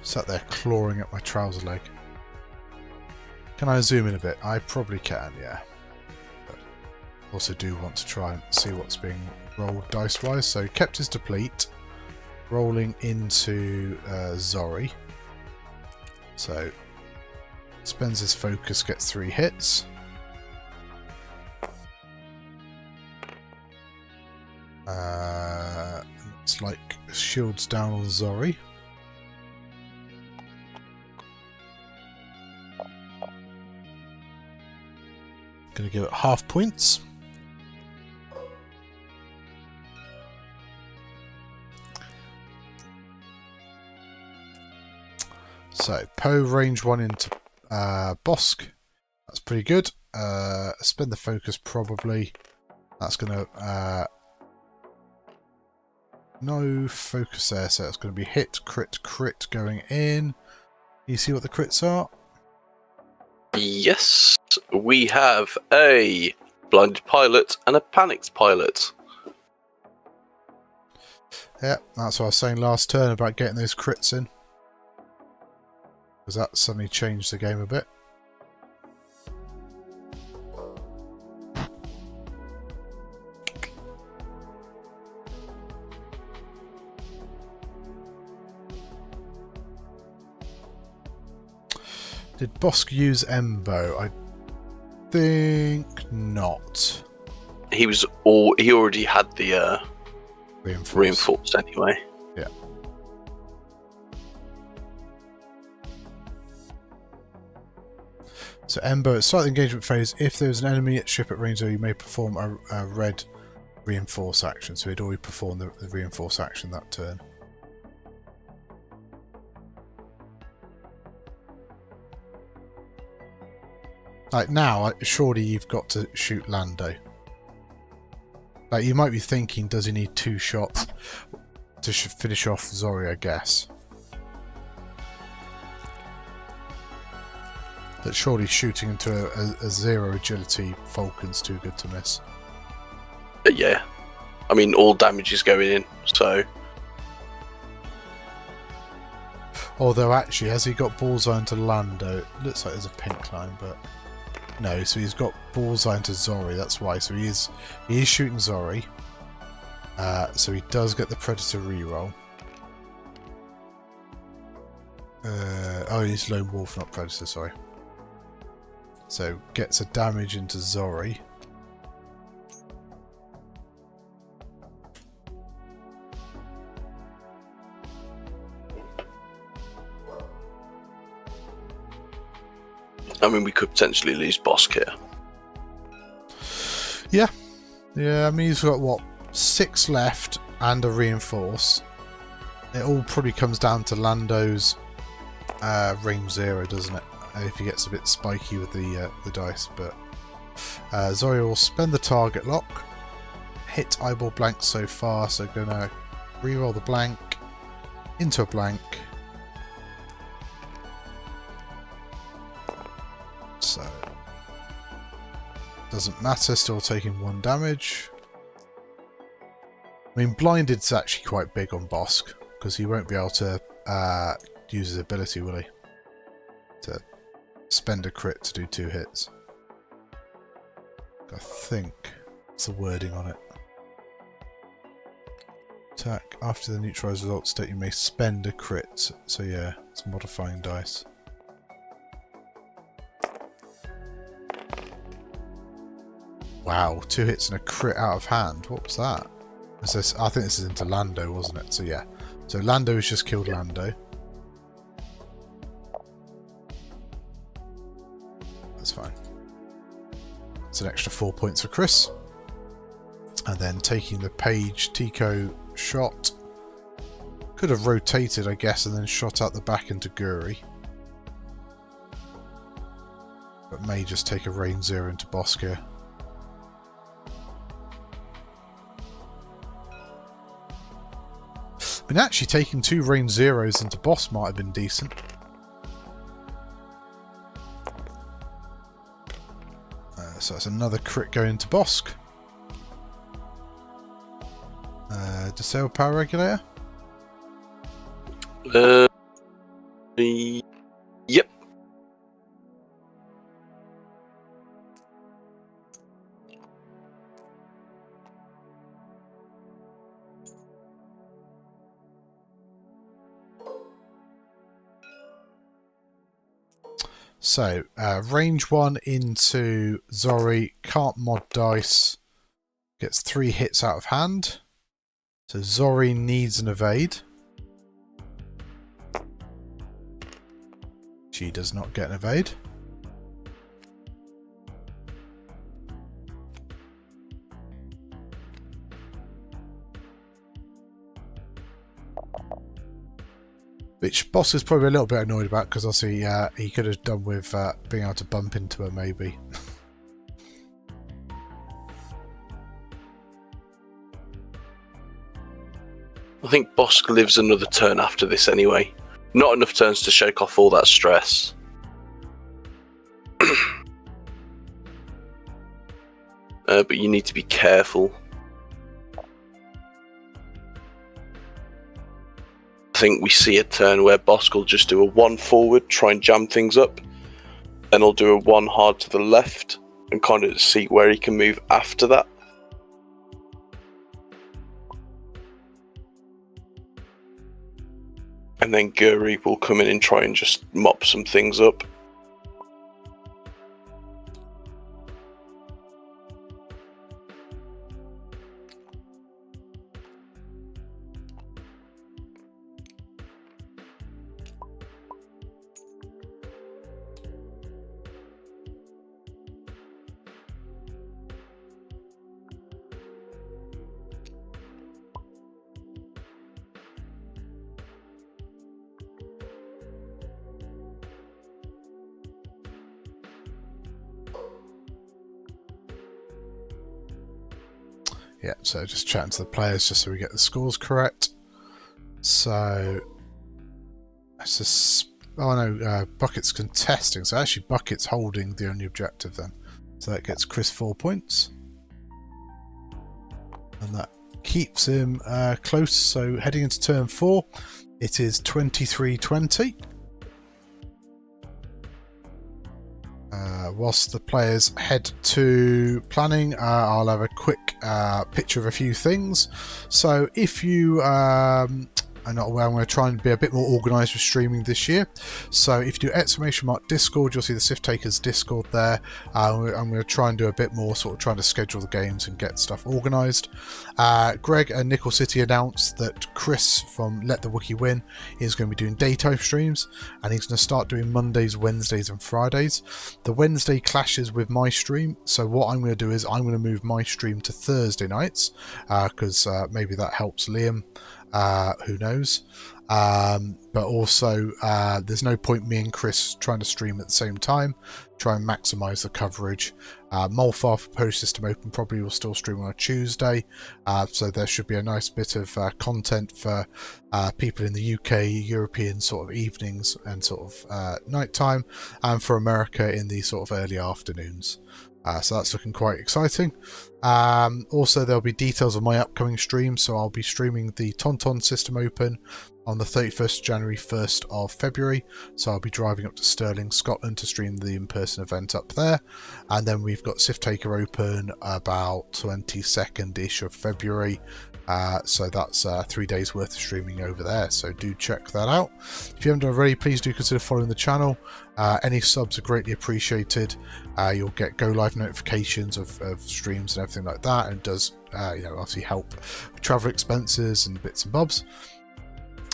Sat there clawing at my trouser leg. Can I zoom in a bit? I probably can, yeah. But also do want to try and see what's being rolled dice-wise. So kept his deplete. Rolling into Zori. So spends his focus, gets 3 hits. It's like shields down on Zori. Gonna give it half points. So Poe range 1 into Bosk. That's pretty good. Spend the focus probably. That's gonna no focus there, so it's going to be hit, crit going in. You see what the crits are? Yes, we have a blinded pilot and a panicked pilot. Yeah, that's what I was saying last turn about getting those crits in. Because that suddenly changed the game a bit. Did Bosk use Embo? I think not. He already had the Reinforced anyway. Yeah. So Embo, start the engagement phase. If there's an enemy at ship at range 0, you may perform a red reinforce action. So he'd already performed the reinforce action that turn. Like now, surely you've got to shoot Lando. Like, you might be thinking, does he need 2 shots to finish off Zori, I guess. But surely shooting into a 0 agility Falcon's too good to miss. Yeah. I mean, all damage is going in, so... Although, actually, has he got bullseye into Lando? It looks like there's a pink line, but... No, so he's got bullseye into Zori, that's why. So he is shooting Zori. So he does get the Predator reroll. Oh, he's Lone Wolf, not Predator, sorry. So gets a damage into Zori. I mean, we could potentially lose Bosk here. Yeah. Yeah, I mean, he's got, what, 6 left and a reinforce. It all probably comes down to Lando's range 0, doesn't it? If he gets a bit spiky with the dice. But Zori will spend the target lock. Hit eyeball blank so far, so gonna reroll the blank into a blank. So doesn't matter, still taking 1 damage. I mean, blinded's actually quite big on Bosk, because he won't be able to use his ability, will he? To spend a crit to do 2 hits. I think it's the wording on it. Attack after the neutralized result state, you may spend a crit. So yeah, it's modifying dice. Wow, 2 hits and a crit out of hand. What was that? I think this is into Lando, wasn't it? So yeah. So Lando has just killed Lando. That's fine. It's an extra 4 points for Chris. And then taking the Page Tico shot. Could have rotated, I guess, and then shot out the back into Guri. But may just take a range 0 into Bosk here. I mean, actually taking 2 range 0s into Boss might have been decent. So that's another crit going into Bosk. Disable power regulator? Yep. So, range 1 into Zori, can't mod dice, gets 3 hits out of hand. So Zori needs an evade. She does not get an evade. Which Boss is probably a little bit annoyed about, because obviously he could have done with being able to bump into her, maybe. I think Bosk lives another turn after this anyway. Not enough turns to shake off all that stress. But you need to be careful. I think we see a turn where Bosk will just do a 1 forward, try and jam things up. Then he'll do a 1 hard to the left and kind of see where he can move after that. And then Guri will come in and try and just mop some things up. Yeah, so just chatting to the players just so we get the scores correct. So, oh no, Bucket's contesting. So actually, Bucket's holding the only objective then. So that gets Chris 4 points, and that keeps him close. So heading into turn 4, it is 23-20. Whilst the players head to planning, I'll have a quick picture of a few things. So if you are not aware, I'm going to try and be a bit more organised with streaming this year. So if you do ! Discord, you'll see the Sif Takers Discord there. I'm going to try and do a bit more sort of trying to schedule the games and get stuff organised. Greg and Nickel City announced that Chris from Let the Wookiee Win is going to be doing daytime streams, and he's going to start doing Mondays, Wednesdays and Fridays. The Wednesday clashes with my stream, so what I'm going to do is I'm going to move my stream to Thursday nights, because maybe that helps Liam. Who knows? But also, there's no point me and Chris trying to stream at the same time. Try and maximise the coverage. Molfar for Post System Open probably will still stream on a Tuesday, so there should be a nice bit of content for people in the UK, European sort of evenings and sort of night time, and for America in the sort of early afternoons. So that's looking quite exciting. Also, there'll be details of my upcoming streams. So I'll be streaming the Tauntaun System Open on the 31st of January, 1st of February. So I'll be driving up to Stirling, Scotland to stream the in-person event up there. And then we've got Sif Taker Open about 22nd-ish of February. So that's 3 days worth of streaming over there, so do check that out. If you haven't already, please do consider following the channel. Any subs are greatly appreciated. You'll get go live notifications of streams and everything like that, and it does obviously help with travel expenses and bits and bobs.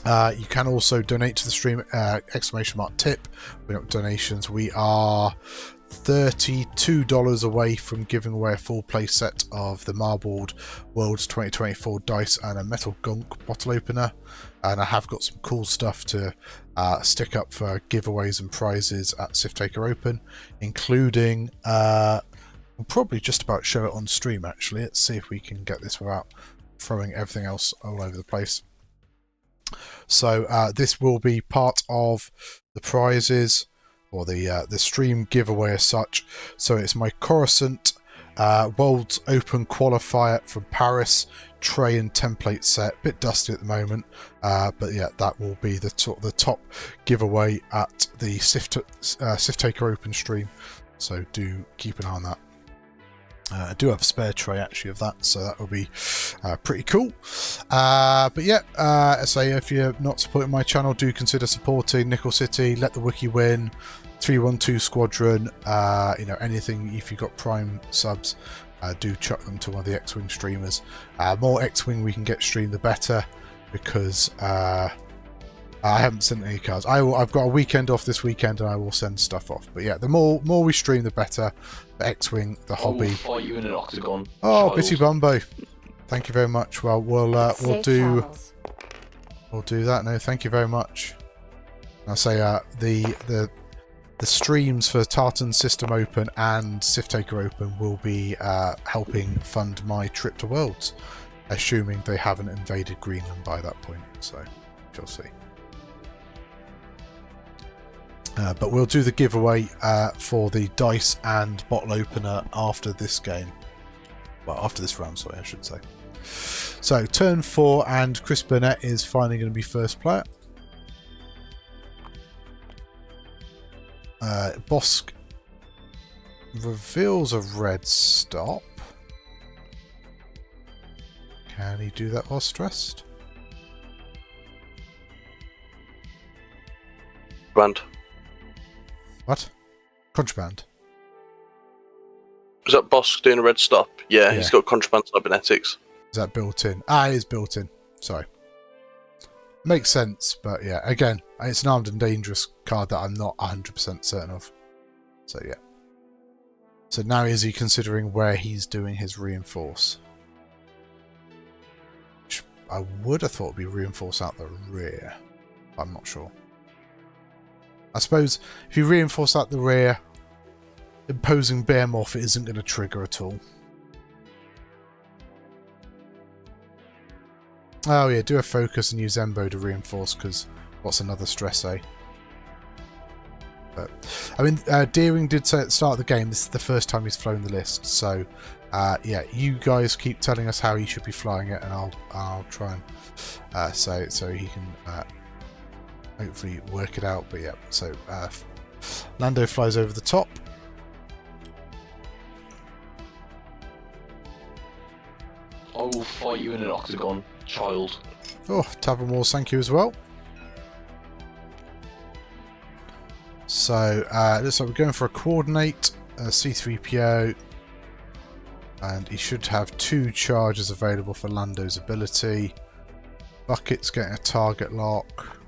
You can also donate to the stream, ! Tip. We got donations. We are $32 away from giving away a full play set of the Marbled Worlds 2024 dice and a metal gunk bottle opener, and I have got some cool stuff to stick up for giveaways and prizes at Sif Taker Open, including we'll probably just about show it on stream actually. Let's see if we can get this without throwing everything else all over the place. So this will be part of the prizes, or the stream giveaway as such. So it's my Coruscant Worlds Open Qualifier from Paris tray and template set. Bit dusty at the moment, but yeah, that will be the top giveaway at the Sif Taker Open stream. So do keep an eye on that. I do have a spare tray actually of that, so that will be pretty cool. But yeah, I say if you're not supporting my channel, do consider supporting Nickel City, Let the Wookiee Win, 312 Squadron, anything. If you've got Prime subs, do chuck them to one of the X-Wing streamers. More X-Wing we can get streamed, the better, because I haven't sent any cards. I've got a weekend off this weekend, and I will send stuff off. But yeah, the more we stream, the better. The X-Wing, the hobby. I will fight you in an octagon. Oh, child. Bitty Bumbo, thank you very much. Well, we'll do that. No, thank you very much. I'll say the streams for Tartan System Open and Sif Taker Open will be helping fund my trip to Worlds, assuming they haven't invaded Greenland by that point. So we'll see. But we'll do the giveaway for the dice and bottle opener after this game. Well, after this round, sorry, I should say. So, turn 4, and Chris Burnett is finally going to be first player. Bosk reveals a red stop. Can he do that while stressed? Brand. What? Contraband. Is that Bosk doing a red stop? Yeah, he's got contraband cybernetics. Is that built in? Ah, it is built in. Sorry. Makes sense, but yeah, again, it's an armed and dangerous card that I'm not 100% certain of. So yeah. So now is he considering where he's doing his reinforce? Which I would have thought would be reinforce out the rear. I'm not sure. I suppose if you reinforce out the rear, imposing bear morph, it isn't going to trigger at all. Oh yeah, do a focus and use Embo to reinforce, because what's another stress, eh? But, I mean, Deering did say at the start of the game, this is the first time he's flown the list, so yeah, you guys keep telling us how he should be flying it, and I'll try and so he can hopefully work it out. But yeah, so Lando flies over the top. I will fight you in an octagon, child. Oh, Tavern Wars, thank you as well. So, looks like we're going for a coordinate, C3PO, and he should have 2 charges available for Lando's ability. Bucket's getting a target lock,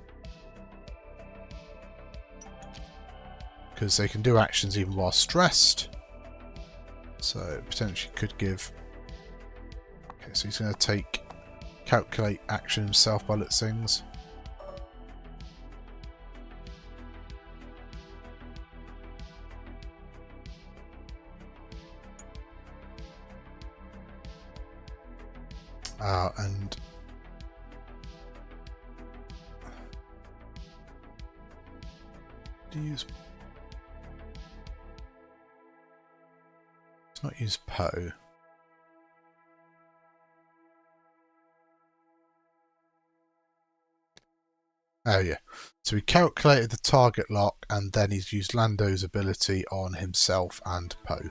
because they can do actions even while stressed. So, potentially could give... Okay, so he's going to calculate action himself by looks things. And let's not use Poe. Oh yeah, so he calculated the target lock, and then he's used Lando's ability on himself and Poe.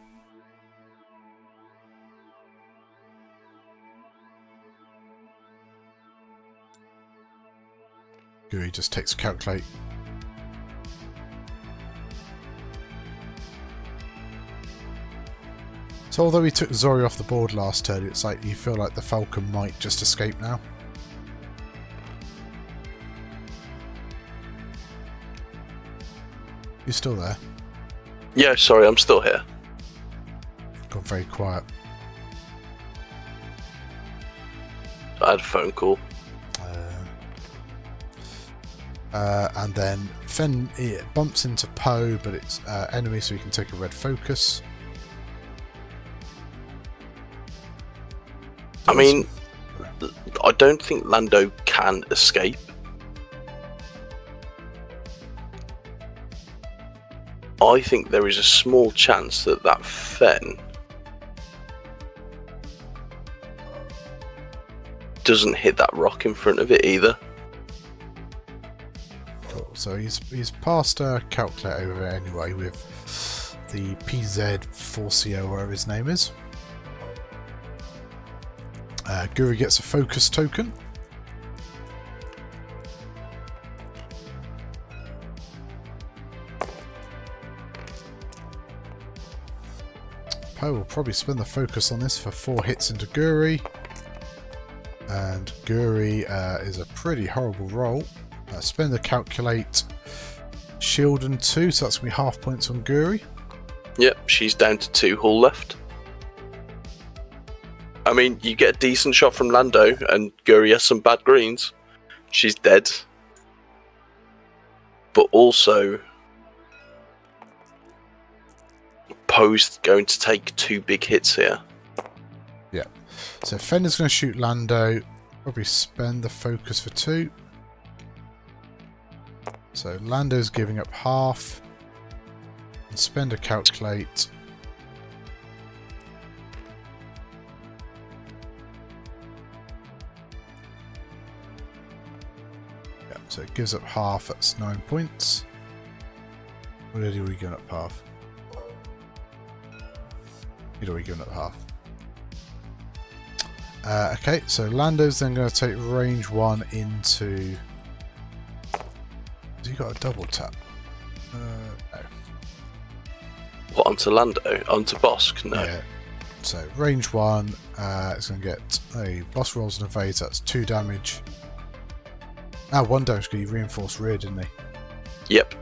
He just takes a calculate. So although he took Zori off the board last turn, it's like you feel like the Falcon might just escape now. You still there? Yeah, sorry, I'm still here. Gone very quiet. I had a phone call. And then Fen bumps into Poe, but it's enemy, so he can take a red focus. I mean, I don't think Lando can escape. I think there is a small chance that Fen doesn't hit that rock in front of it either. Cool. So he's passed a calculate over it anyway with the PZ4CO, whatever his name is. Guru gets a focus token. Poe will probably spend the focus on this for 4 hits into Guri. And Guri is a pretty horrible roll. Spend the calculate, shield and 2, so that's going to be half points on Guri. Yep, she's down to 2 hull left. I mean, you get a decent shot from Lando, and Guri has some bad greens. She's dead. But also, Poe's going to take 2 big hits here. Yeah. So Fender's going to shoot Lando. Probably spend the focus for 2. So Lando's giving up half. And spend a calculate. Yeah, so it gives up half, that's 9 points. What did he give up half? He'd already given up half. Okay, so Lando's then going to take range 1 into... Has he got a double tap? No. What, onto Lando? Onto Bosk? No. Yeah. So range 1, it's going to get a boss rolls and evades, that's 2 damage. 1 damage because he reinforced rear, didn't he? Yep.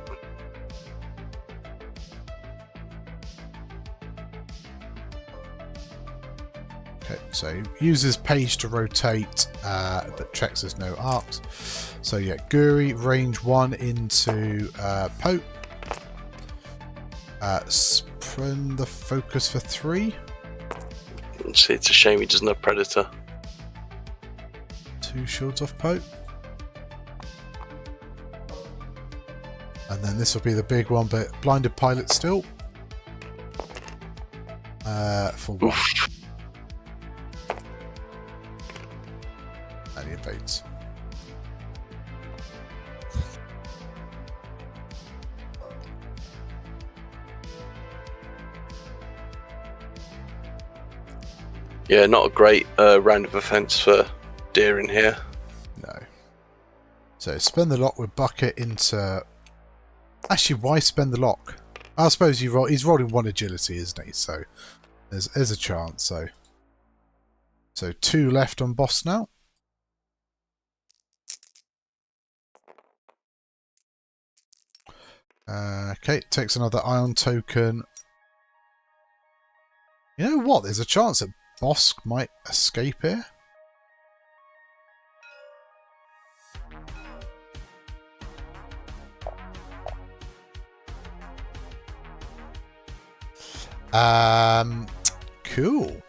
Okay, so he uses page to rotate, but checks there's no arcs. So yeah, Guri, range 1 into Poe. Spin the focus for 3. It's a shame he doesn't have Predator. 2 2 shields off Pope. And then this will be the big one, but blinded pilot still. For 1. And he evades. Yeah, not a great round of offence for deer in here. No. So spend the lock with bucket into... Actually, why spend the lock? I suppose he's rolling 1 agility, isn't he? So there's a chance. So 2 left on boss now. Okay, takes another ion token. You know what? There's a chance that Bosk might escape here. Cool.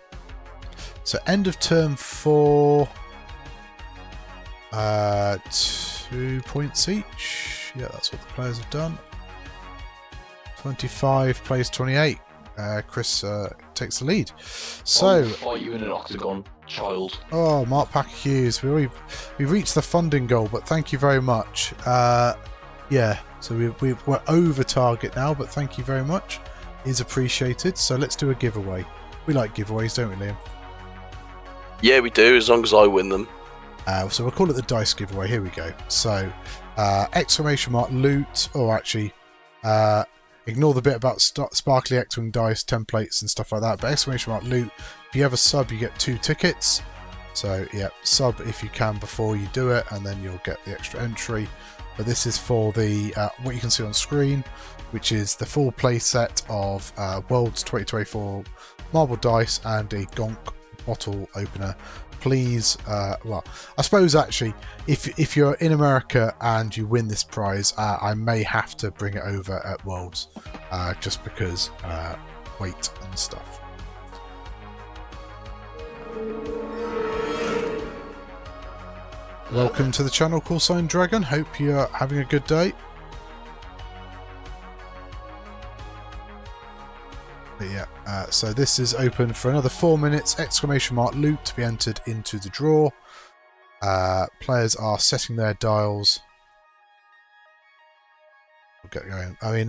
So end of turn 4. 2 points each. Yeah, that's what the players have done. 25 plays 28. Chris takes the lead. So, I'll fight you in an octagon, child. oh, Mark Packer Hughes, we reached the funding goal, but thank you very much. Yeah, so we're over target now, but thank you very much. Is appreciated. So let's do a giveaway. We like giveaways, don't we, Liam? Yeah, we do, as long as I win them. So we'll call it the dice giveaway. Here we go. So exclamation mark loot, or actually ignore the bit about sparkly X-Wing dice, templates and stuff like that, but exclamation mark loot. If you have a sub, you get 2 tickets. So yeah, sub if you can before you do it, and then you'll get the extra entry. But this is for the what you can see on screen, which is the full play set of Worlds 2024 marble dice and a Gonk bottle opener. Please, well, I suppose actually, if you're in America and you win this prize, I may have to bring it over at Worlds, just because weight and stuff. Welcome to the channel, Callsign Dragon. Hope you're having a good day. But yeah, so this is open for another 4 minutes. Exclamation mark loot to be entered into the draw. Players are setting their dials. We'll get going. I mean,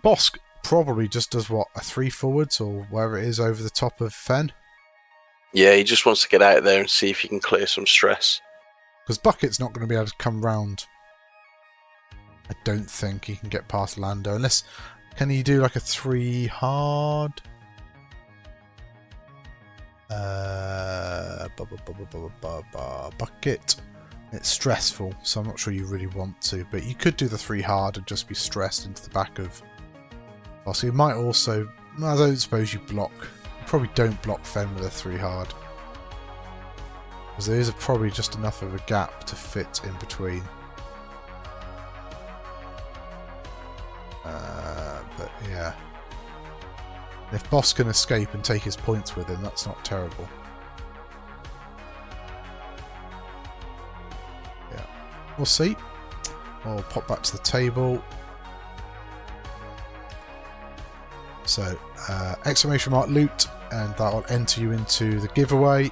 Bosk probably just does what, a 3 forwards or wherever it is over the top of Fen. Yeah, he just wants to get out of there and see if he can clear some stress. Because Bucket's not going to be able to come round. I don't think he can get past Lando unless. Can he do like a 3 hard? Bucket. It's stressful, so I'm not sure you really want to. But you could do the 3 hard and just be stressed into the back of. Oh, so you might also. I don't suppose you block. You probably don't block Fen with a 3 hard. Because there is probably just enough of a gap to fit in between. But yeah, if Boss can escape and take his points with him, that's not terrible. Yeah, we'll see. We'll pop back to the table. So exclamation mark loot, and that will enter you into the giveaway.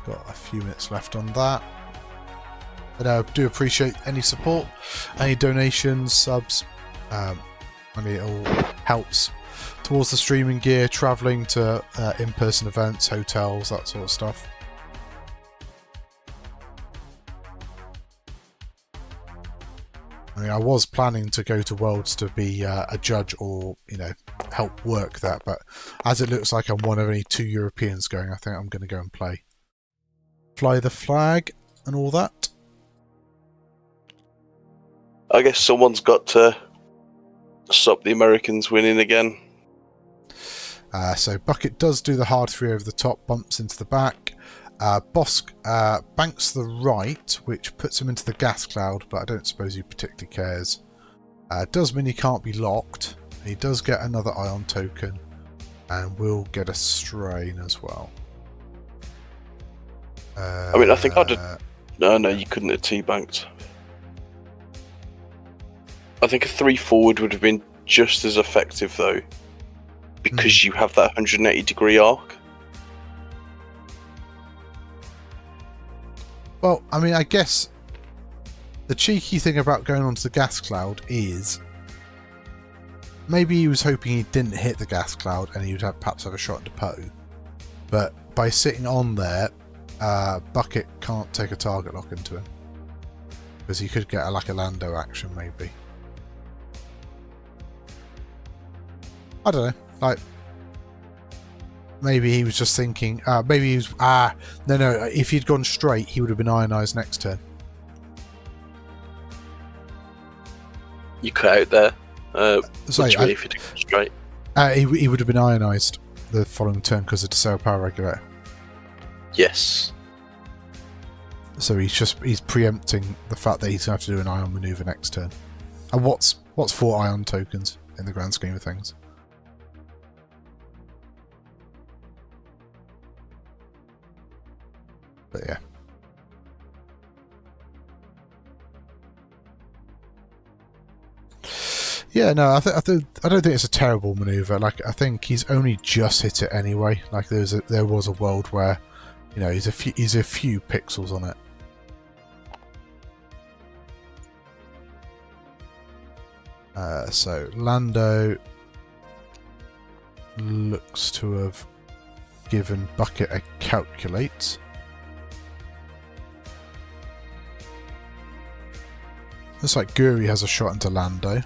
Got a few minutes left on that. But I do appreciate any support, any donations, subs. I mean, it all helps towards the streaming gear, travelling to in-person events, hotels, that sort of stuff. I mean, I was planning to go to Worlds to be a judge or, you know, help work that, but as it looks like I'm one of only 2 Europeans going, I think I'm going to go and play. Fly the flag and all that. I guess someone's got to stop the Americans winning again. So Bucket does do the hard 3 over the top, bumps into the back. Bosk banks the right, which puts him into the gas cloud, but I don't suppose he particularly cares. Does mean he can't be locked. He does get another ion token. And we'll get a strain as well. I mean, I think I'd have... No, you couldn't have T-banked. I think a 3 forward would have been just as effective, though. Because you have that 180-degree arc. Well, I mean, I guess the cheeky thing about going onto the gas cloud is maybe he was hoping he didn't hit the gas cloud and he would perhaps have a shot into Poe. But by sitting on there, Bucket can't take a target lock into him. Because he could get like a Lando action, maybe. I don't know. Like, maybe he was just thinking. Maybe he was. No. If he'd gone straight, he would have been ionized next turn. You cut out there. Sorry, if you did go straight. He would have been ionized the following turn because of the Decel Power Regulator. Yes. So he's preempting the fact that he's going to have to do an ion maneuver next turn. And what's 4 ion tokens in the grand scheme of things? But yeah. Yeah, no, I don't think it's a terrible maneuver. Like, I think he's only just hit it anyway. Like, there was a world where, you know, he's a few pixels on it. So Lando looks to have given Bucket a calculate. Looks like Guri has a shot into Lando.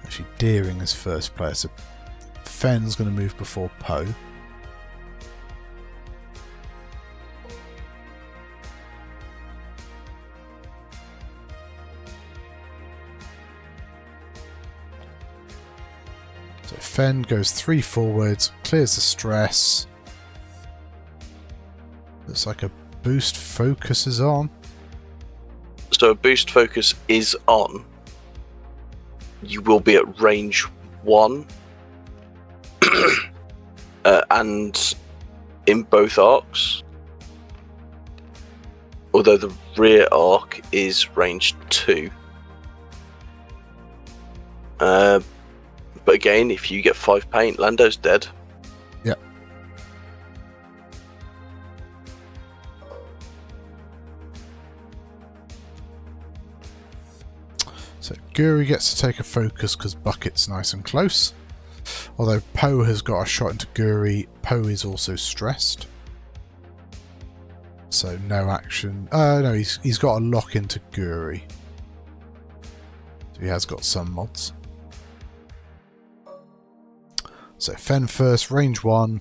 Actually, Deering is first player, so Fenn's going to move before Poe. So Fenn goes 3 forwards, clears the stress. Looks like a boost focus is on. So a boost focus is on. You will be at range 1. And in both arcs. Although the rear arc is range 2. But again, if you get 5 paint, Lando's dead. Yep. So Guri gets to take a focus because Bucket's nice and close. Although Poe has got a shot into Guri, Poe is also stressed. So no action. No, he's got a lock into Guri. So he has got some mods. So Fenn first, range 1.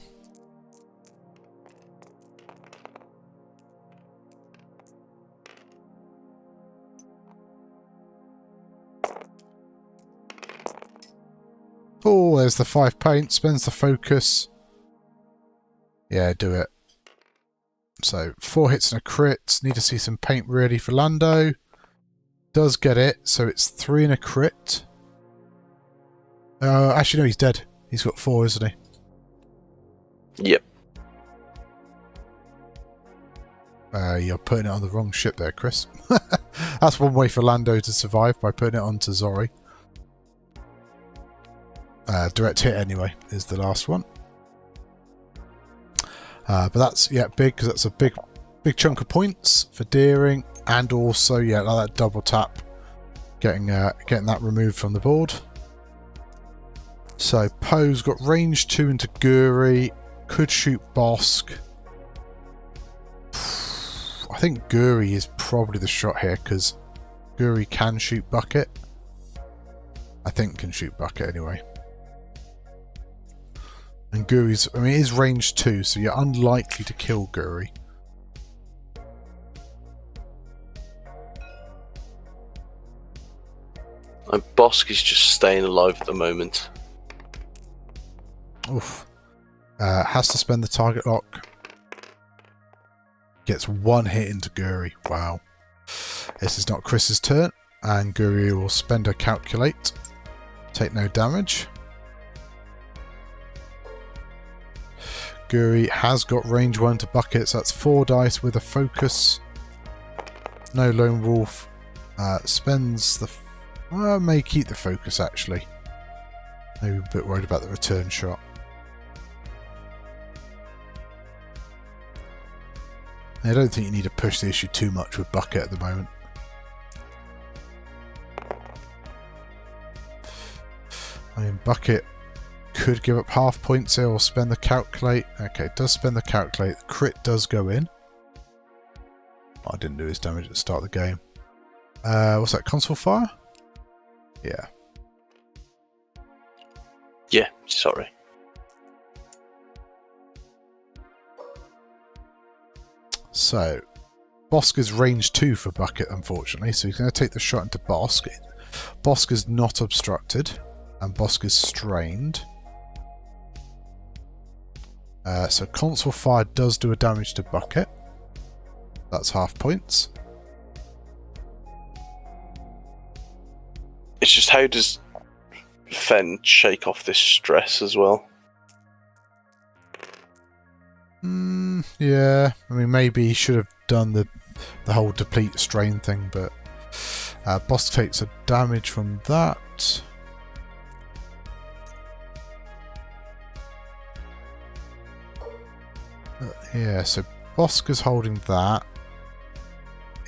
Oh, there's the 5 paint, spends the focus. Yeah, do it. So 4 hits and a crit. Need to see some paint ready for Lando. Does get it, so it's 3 and a crit. Actually, no, he's dead. He's got 4, isn't he? Yep. You're putting it on the wrong ship there, Chris. That's one way for Lando to survive, by putting it onto Zori. Direct hit, anyway, is the last one. But that's, yeah, big, because that's a big chunk of points for Deering. And also, yeah, like that double tap, getting that removed from the board. So Poe's got range 2 into Guri, could shoot Bosk. I think Guri is probably the shot here because Guri can shoot Bucket. I think can shoot Bucket anyway. And Guri's, I mean, it is range 2, so you're unlikely to kill Guri. And Bosk is just staying alive at the moment. Oof. Has to spend the target lock. Gets 1 hit into Guri. Wow. This is not Chris's turn. and Guri will spend a calculate. Take no damage. Guri has got range 1 to buckets. That's 4 dice with a focus. No lone wolf. Spends the... may keep the focus actually. Maybe a bit worried about the return shot. I don't think you need to push the issue too much with bucket at the moment. I mean, bucket could give up half points here or spend the calculate. Okay, it does spend the calculate. The crit does go in. I didn't do his damage at the start of the game. What's that? Console fire? Yeah. Yeah, sorry. So, Bosk is range 2 for bucket, unfortunately. So he's going to take the shot into Bosk. Bosk is not obstructed, and Bosk is strained. So console fire does do a damage to bucket. That's half points. It's just how does Fen shake off this stress as well? Yeah, I mean maybe he should have done the whole deplete strain thing, but Bosk takes a damage from that. Yeah, so Bosk is holding that.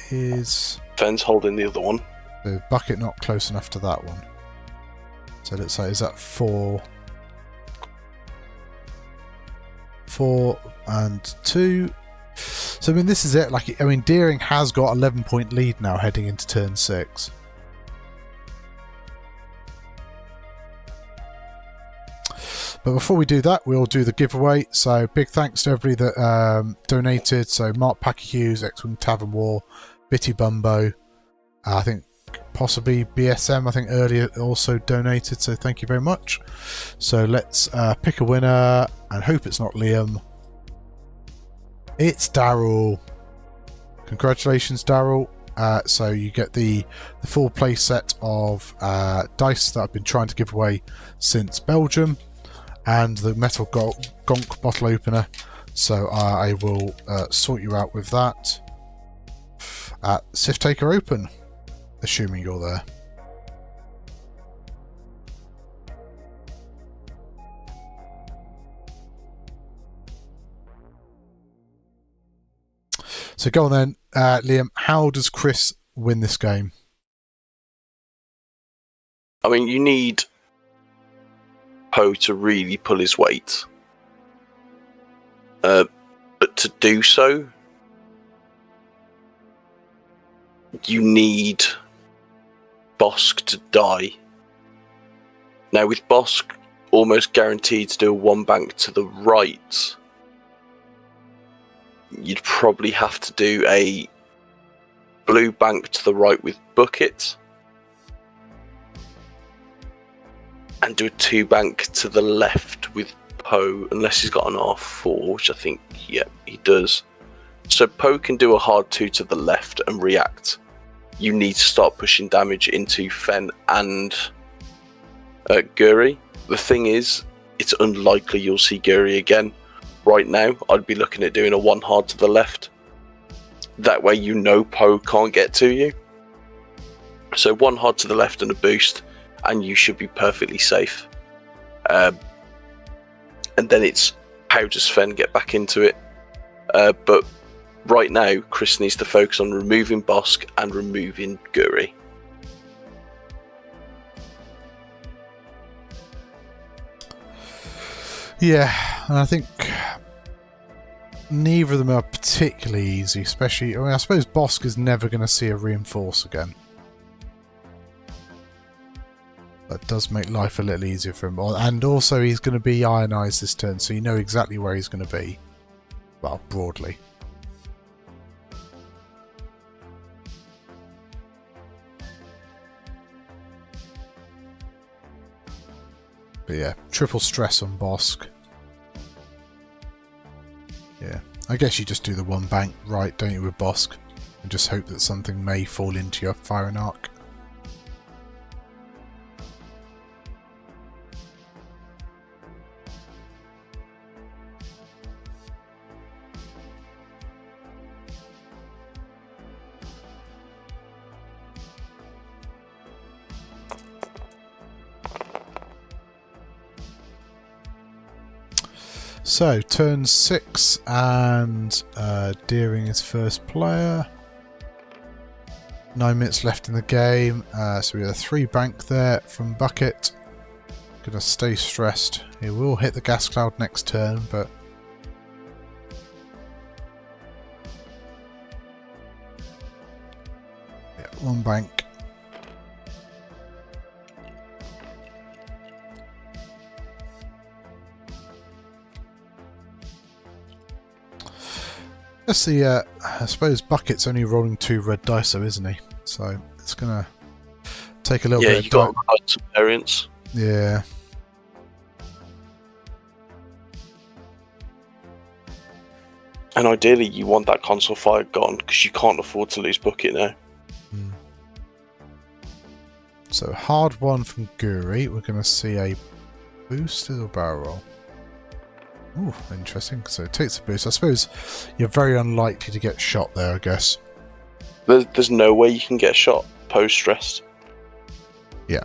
Fen's holding the other one. The bucket not close enough to that one. So let's say, is that 4? 4 and 2. So I mean, this is it. Like, I mean, Deering has got 11-point lead now heading into turn 6. But before we do that, we'll do the giveaway. So big thanks to everybody that donated. So Mark Packer Hughes, X-Wing Tavern War, Bitty Bumbo, I think possibly BSM, I think earlier also donated. So thank you very much. So let's pick a winner and hope it's not Liam. It's Daryl. Congratulations, Daryl. So you get the full play set of dice that I've been trying to give away since Belgium, and the metal gonk bottle opener. So I will sort you out with that at Sif Taker Open, assuming you're there. So go on then, Liam. How does Chris win this game? I mean, you need Poe to really pull his weight. But to do so, you need Bosk to die. Now, with Bosk almost guaranteed to do a one bank to the right, you'd probably have to do a blue bank to the right with Bucket, and do a 2 bank to the left with Poe, unless he's got an R4, which I think, yeah, he does. So Poe can do a hard 2 to the left and react. You need to start pushing damage into Fen and Guri. The thing is, it's unlikely you'll see Guri again. Right now, I'd be looking at doing a 1 hard to the left. That way you know Poe can't get to you. So 1 hard to the left and a boost, and you should be perfectly safe. And then it's, how does Fen get back into it? But right now, Chris needs to focus on removing Bosk and removing Guri. Yeah, and I think neither of them are particularly easy, especially, I mean, I suppose Bosk is never going to see a reinforce again. That does make life a little easier for him. And also he's going to be ionised this turn, so you know exactly where he's going to be. Well, broadly. But yeah, triple stress on Bosk. Yeah, I guess you just do the 1 bank right, don't you, with Bosk, and just hope that something may fall into your firing arc. So, turn 6 and Deering is first player. 9 minutes left in the game. So we have a 3 bank there from Bucket. Gonna stay stressed. He will hit the gas cloud next turn, but yeah, 1 bank. Let's see, I suppose Bucket's only rolling 2 red dice though, isn't he? So it's gonna take a little bit Yeah, of you got some variance. Yeah. And ideally, you want that console fire gone because you can't afford to lose Bucket now. So hard 1 from Guri. We're going to see a boost or barrel roll. Ooh, interesting. So it takes a boost. I suppose you're very unlikely to get shot there, I guess. There's no way you can get shot post-stressed. Yeah.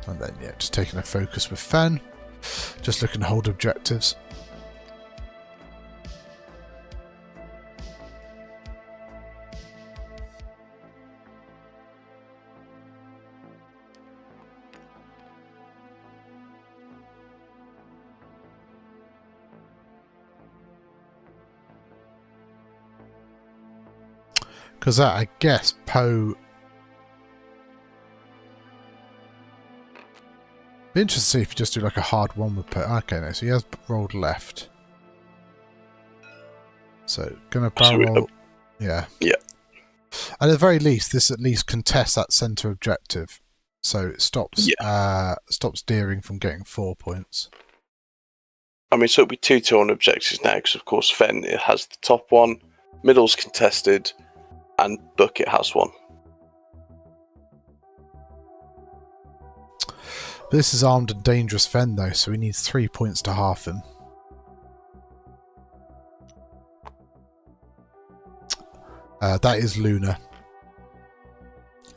And then, yeah, just taking a focus with Fen. Just looking to hold objectives. Because I guess Poe... Be interested to see if you just do like a hard 1 with Poe. Okay, no, so he has rolled left. So, gonna barrel roll... Yeah. Yeah. At the very least, this at least contests that centre objective. So it stops stops Deering from getting 4 points. I mean, so it'll be 2-2 on objectives now because, of course, Fen has the top one, middle's contested, and Bucket has 1. This is armed and dangerous Fen though, so he needs 3 points to half him. That is Luna.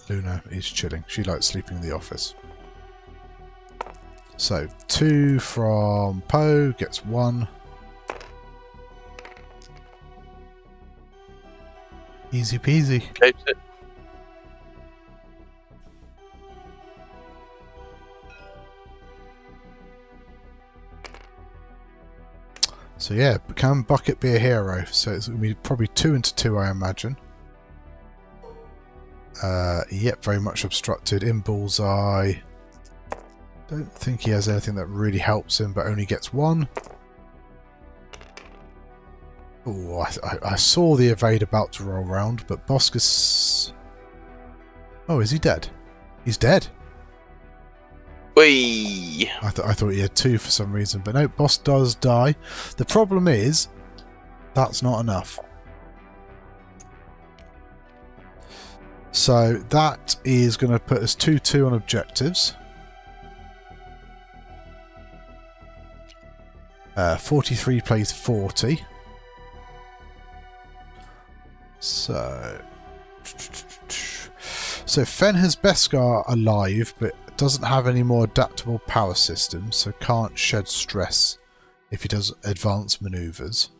Luna is chilling. She likes sleeping in the office. So 2 from Poe gets 1. Easy peasy. Capes it. So yeah, can Bucket be a hero? So it's going to be probably 2 into 2, I imagine. Yep, very much obstructed. In bullseye. Don't think he has anything that really helps him, but only gets 1. Oh, I saw the evade about to roll round, but Boskus... Oh, is he dead? He's dead. Whee! I thought he had 2 for some reason, but no, Boss does die. The problem is, that's not enough. So that is going to put us 2-2 on objectives. 43 plays 40. So Fen has Beskar alive, but doesn't have any more adaptable power systems, so can't shed stress if he does advanced maneuvers.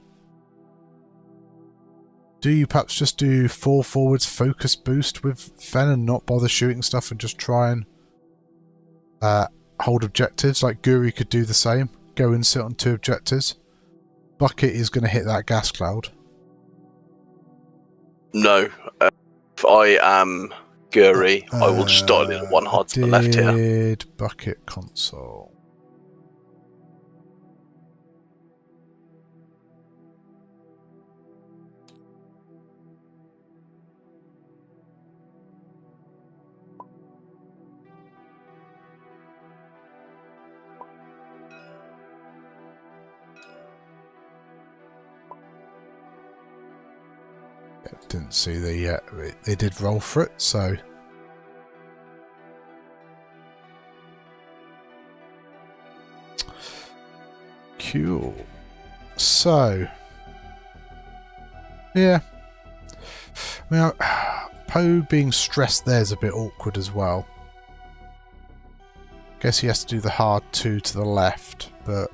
Do you perhaps just do 4 forwards focus boost with Fen and not bother shooting stuff and just try and hold objectives? Like Guri could do the same. Go and sit on 2 objectives. Bucket is going to hit that gas cloud. No. If I am Guri, I will just dial in 1 hard to the left here. Did Bucket console? Didn't see they did roll for it, so cool. So yeah, now Poe being stressed there is a bit awkward as well, guess he has to do the hard 2 to the left, but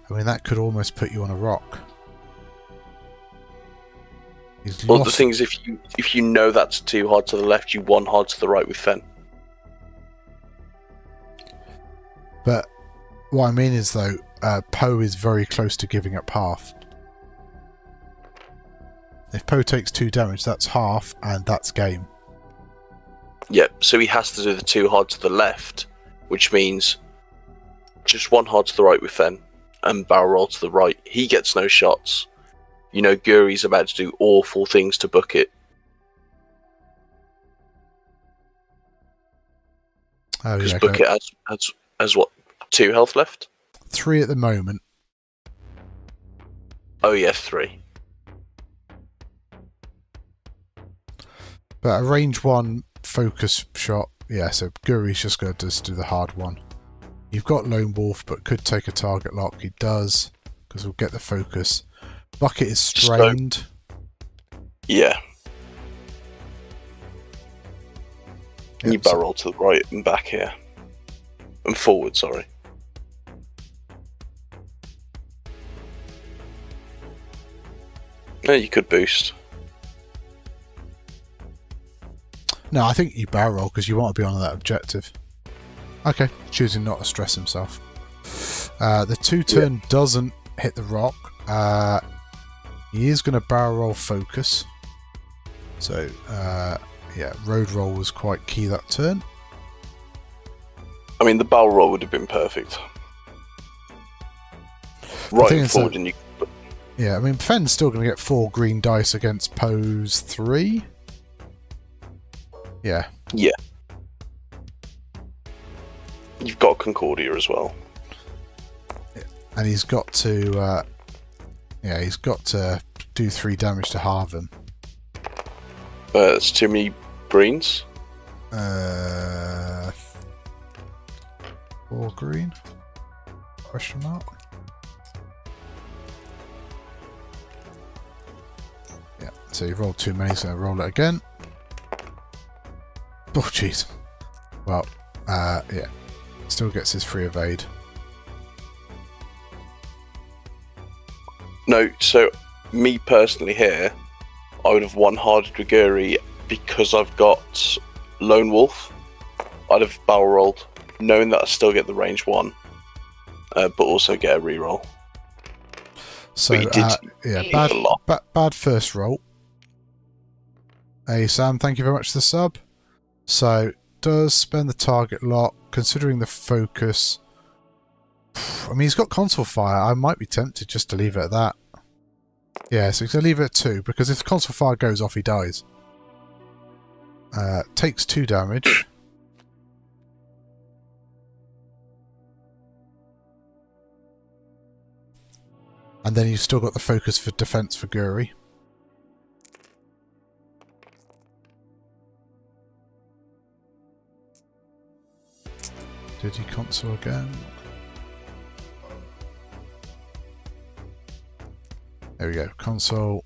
I mean that could almost put you on a rock. He's Well, lost. the thing is, if you know that's 2 hard to the left, you 1 hard to the right with Fen. But what I mean is, though, Poe is very close to giving up half. If Poe takes 2 damage, that's half, and that's game. Yep, so he has to do the 2 hard to the left, which means just 1 hard to the right with Fen, and barrel roll to the right. He gets no shots. You know, Guri's about to do awful things to book it. Oh Because yeah, book it has what, 2 health left? 3 at the moment. Oh yeah, 3. But a range 1 focus shot, yeah, so Guri's just going to just do the hard one. You've got Lone Wolf, but could take a target lock. He does, because we'll get the focus. Bucket is strained. Yeah. Yep, You barrel roll to the right and back here. And forward, sorry. No, you could boost. No, I think you barrel roll because you want to be on that objective. Okay, choosing not to stress himself. The 2 turn doesn't hit the rock. He is going to barrel roll focus. So, yeah, road roll was quite key that turn. I mean, the barrel roll would have been perfect. Right and forward, and you. Yeah, I mean, Fen's still going to get 4 green dice against Poe's 3. Yeah. Yeah. You've got Concordia as well. And he's got to, yeah, he's got to do 3 damage to halve him. It's too many greens. 4 green? Question mark? Yeah, so you've rolled too many, so roll it again. Oh, jeez. Well, yeah. Still gets his free evade. No, so me personally here, I would have 1-harded with Guri because I've got Lone Wolf. I'd have barrel rolled, knowing that I still get the range 1, but also get a reroll. So, yeah, bad first roll. Hey, Sam, thank you very much for the sub. So, does spend the target lock, considering the focus. I mean, he's got console fire. I might be tempted just to leave it at that. Yeah, so he's going to leave it at 2, because if the console fire goes off, he dies. Takes 2 damage. And then you've still got the focus for defense for Guri. Did he console again? There we go. Console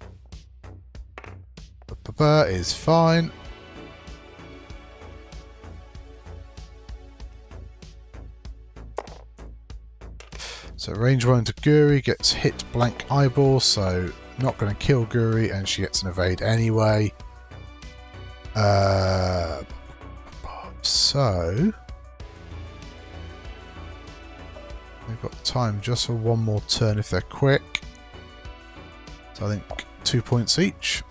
is fine. So range 1 to Guri, gets hit blank eyeball, so not going to kill Guri, and she gets an evade anyway. So they've got time just for 1 more turn if they're quick. So I think 2 points each.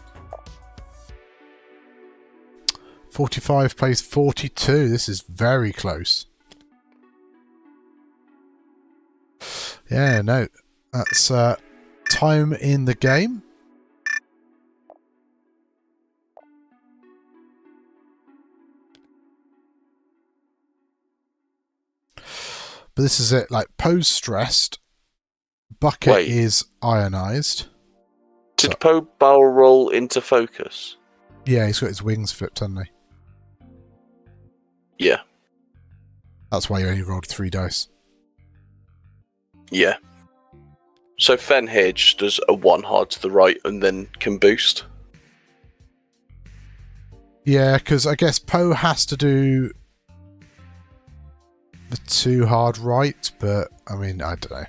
45 plays 42. This is very close. Yeah, no. That's time in the game. But this is it. Like, Poe's stressed. Bucket is ionized. Did Poe barrel roll into focus? Yeah, he's got his wings flipped, hasn't he? Yeah. That's why you only rolled 3 dice. Yeah. So Fen here just does a 1 hard to the right and then can boost. Yeah, because I guess Poe has to do... too hard right, but I mean, I don't know.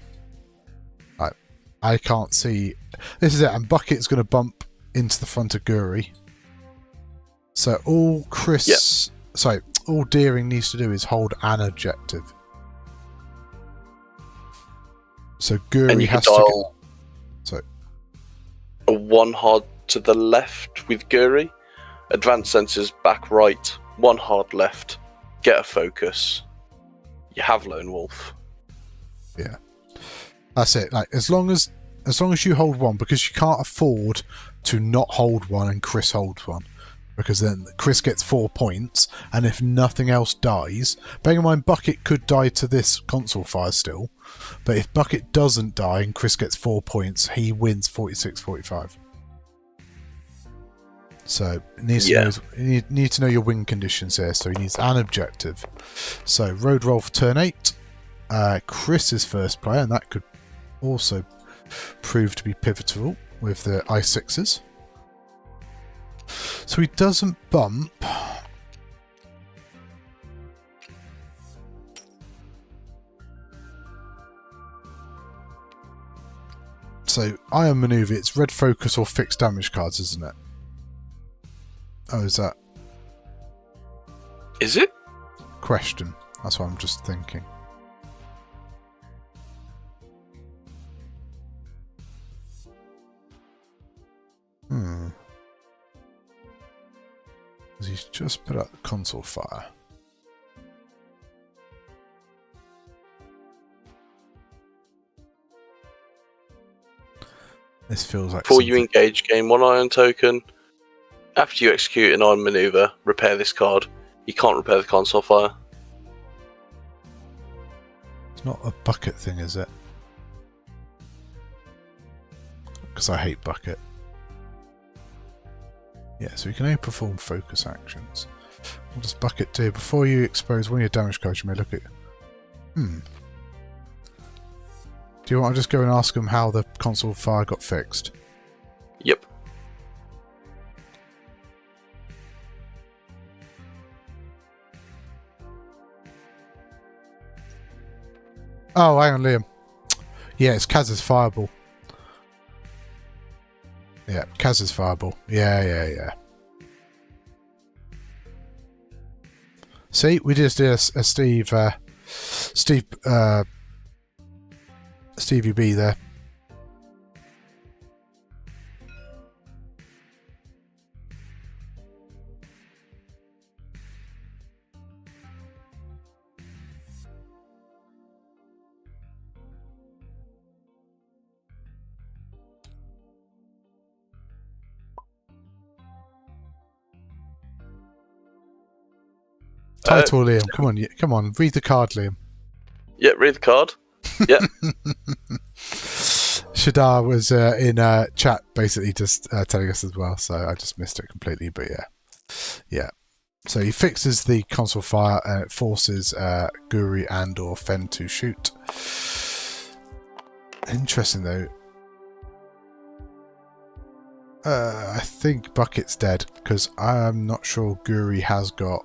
I can't see. This is it, and Bucket's going to bump into the front of Guri. So all all Deering needs to do is hold an objective. So Guri has to. A 1 hard to the left with Guri. Advanced sensors back right. 1 hard left. Get a focus. You have Lone Wolf. Yeah. That's it. Like as long as you hold one, because you can't afford to not hold one and Chris holds one, because then Chris gets 4 points, and if nothing else dies, bearing in mind Bucket could die to this console fire still, but if Bucket doesn't die and Chris gets 4 points, he wins 46-45. So you need to know your win conditions here. So he needs an objective. So road roll for turn 8. Chris is first player, and that could also prove to be pivotal with the I6s. So he doesn't bump. So iron maneuver, it's red focus or fixed damage cards, isn't it? Oh, is that? Is it? Question. That's what I'm just thinking. He's just put out the console fire. This feels like before you engage, gain 1 iron token. After you execute an iron maneuver, repair this card. You can't repair the console fire. It's not a Bucket thing, is it? Because I hate Bucket. Yeah, so you can only perform focus actions. What does Bucket do? Before you expose one of your damage cards, you may look at... Do you want to just go and ask him how the console fire got fixed? Yep. Oh, hang on, Liam. Yeah, it's Kaz's fireball. Yeah, Kaz's fireball. Yeah. See, we just did a Stevie B there. Title, Liam. Come on. Read the card, Liam. Yeah, read the card. Yeah. Shadar was in chat, basically just telling us as well. So I just missed it completely. But yeah. So he fixes the console fire and it forces Guri and or Fen to shoot. Interesting though. I think Bucket's dead because I'm not sure Guri has got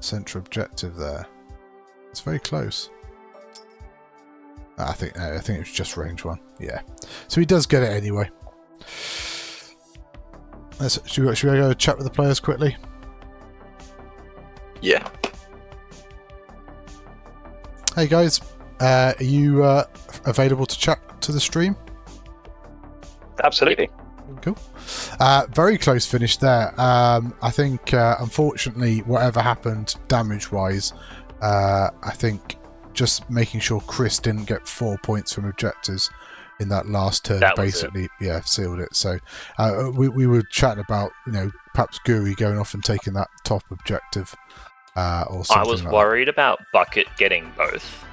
central objective there. It's very close. I think it was just range 1. Yeah. So he does get it anyway. Should we go chat with the players quickly? Yeah. Hey guys, are you available to chat to the stream? Absolutely. Cool. Very close finish there. I think, unfortunately, whatever happened damage-wise, I think just making sure Chris didn't get 4 points from objectives in that last turn basically, sealed it. So we were chatting about, perhaps Guri going off and taking that top objective or something. I was worried about Bucket getting both.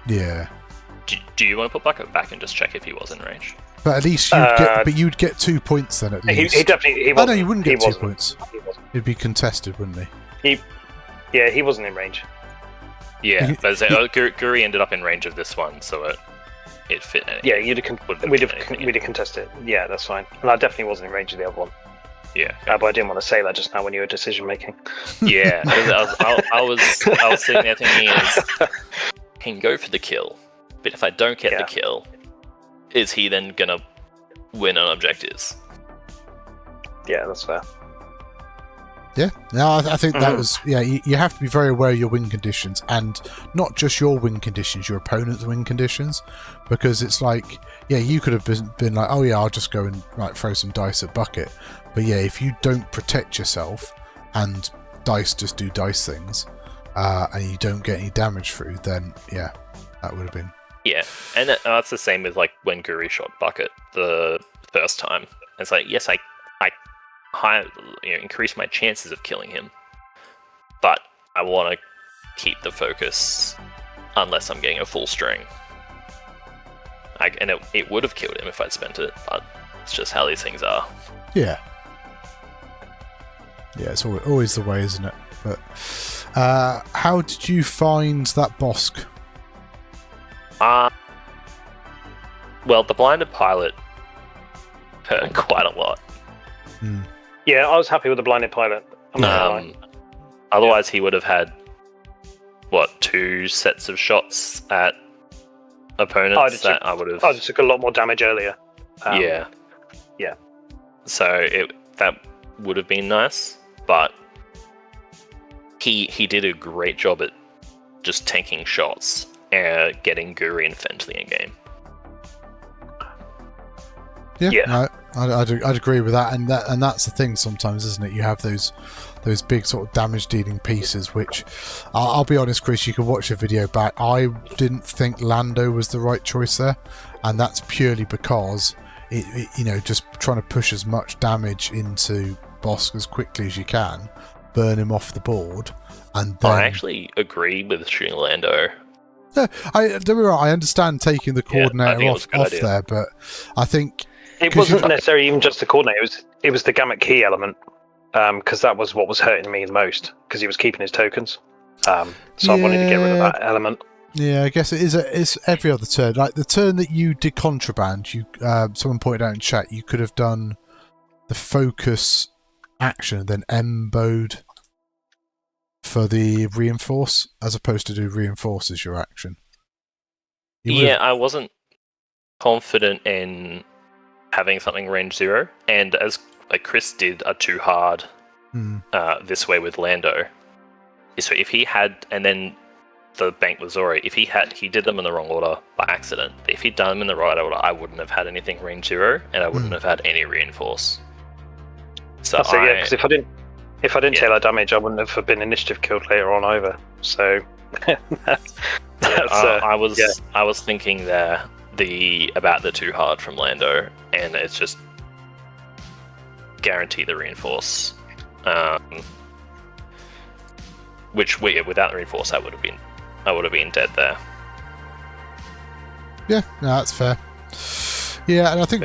Yeah. Do you want to put Bucket back and just check if he was in range? But at least you'd get 2 points then at least. He definitely wasn't. Oh, no, you wouldn't get 2 points. He wasn't. It'd be contested, wouldn't he? He wasn't in range. Yeah, but Guri ended up in range of this one, so it fit. Yeah, we'd have contested it. Yeah, that's fine. And I definitely wasn't in range of the other one. Yeah. But I didn't want to say that just now when you were decision making. Yeah. 'Cause I was sitting there thinking, I can go for the kill, but if I don't get the kill, is he then gonna win on objectives? Yeah, that's fair. Yeah, no, I think that was you have to be very aware of your win conditions, and not just your win conditions, your opponent's win conditions, because it's like you could have been like, oh yeah, I'll just go and throw some dice at bucket, but if you don't protect yourself and dice just do dice things, and you don't get any damage through, then that would have been and that's the same with like when Guri shot bucket the first time. It's like yes, I increase my chances of killing him, but I want to keep the focus unless I'm getting a full string. And it would have killed him if I'd spent it, but it's just how these things are. Yeah, it's always the way, isn't it? But how did you find that Bosk? Well, the blinded pilot hurt quite a lot. Yeah, I was happy with the blinded pilot. Otherwise, he would have had 2 sets of shots at opponents I would have. I just took a lot more damage earlier. Yeah. So that would have been nice, but he did a great job at just tanking shots and getting Guri and Fen to the end game. No, I'd agree with that, and that's the thing sometimes, isn't it? You have those big sort of damage dealing pieces, which I'll be honest, Chris, you can watch the video back. I didn't think Lando was the right choice there, and that's purely because it just trying to push as much damage into Bosk as quickly as you can, burn him off the board, and then... I actually agree with shooting Lando. Yeah, I understand taking the coordinator off there, but I think it wasn't necessarily even just the coordinator. It was the gamut key element, because that was what was hurting me the most, because he was keeping his tokens. So I wanted to get rid of that element. Yeah, I guess it's every other turn. Like the turn that you did contraband, someone pointed out in chat, you could have done the focus action and then emboed for the reinforce, as opposed to do reinforce as your action. I wasn't confident in having something range 0, and as Chris did a too hard this way with Lando. So if he had, and then the bank was Zori, if he did them in the wrong order by accident. If he'd done them in the right order, I wouldn't have had anything range 0, and I wouldn't have had any reinforce. So because if I didn't take that damage, I wouldn't have been initiative killed later on either. So I was thinking there about the too hard from Lando, and it's just guarantee the reinforce. Which without the reinforce, I would have been dead there. Yeah, no, that's fair. Yeah, and I think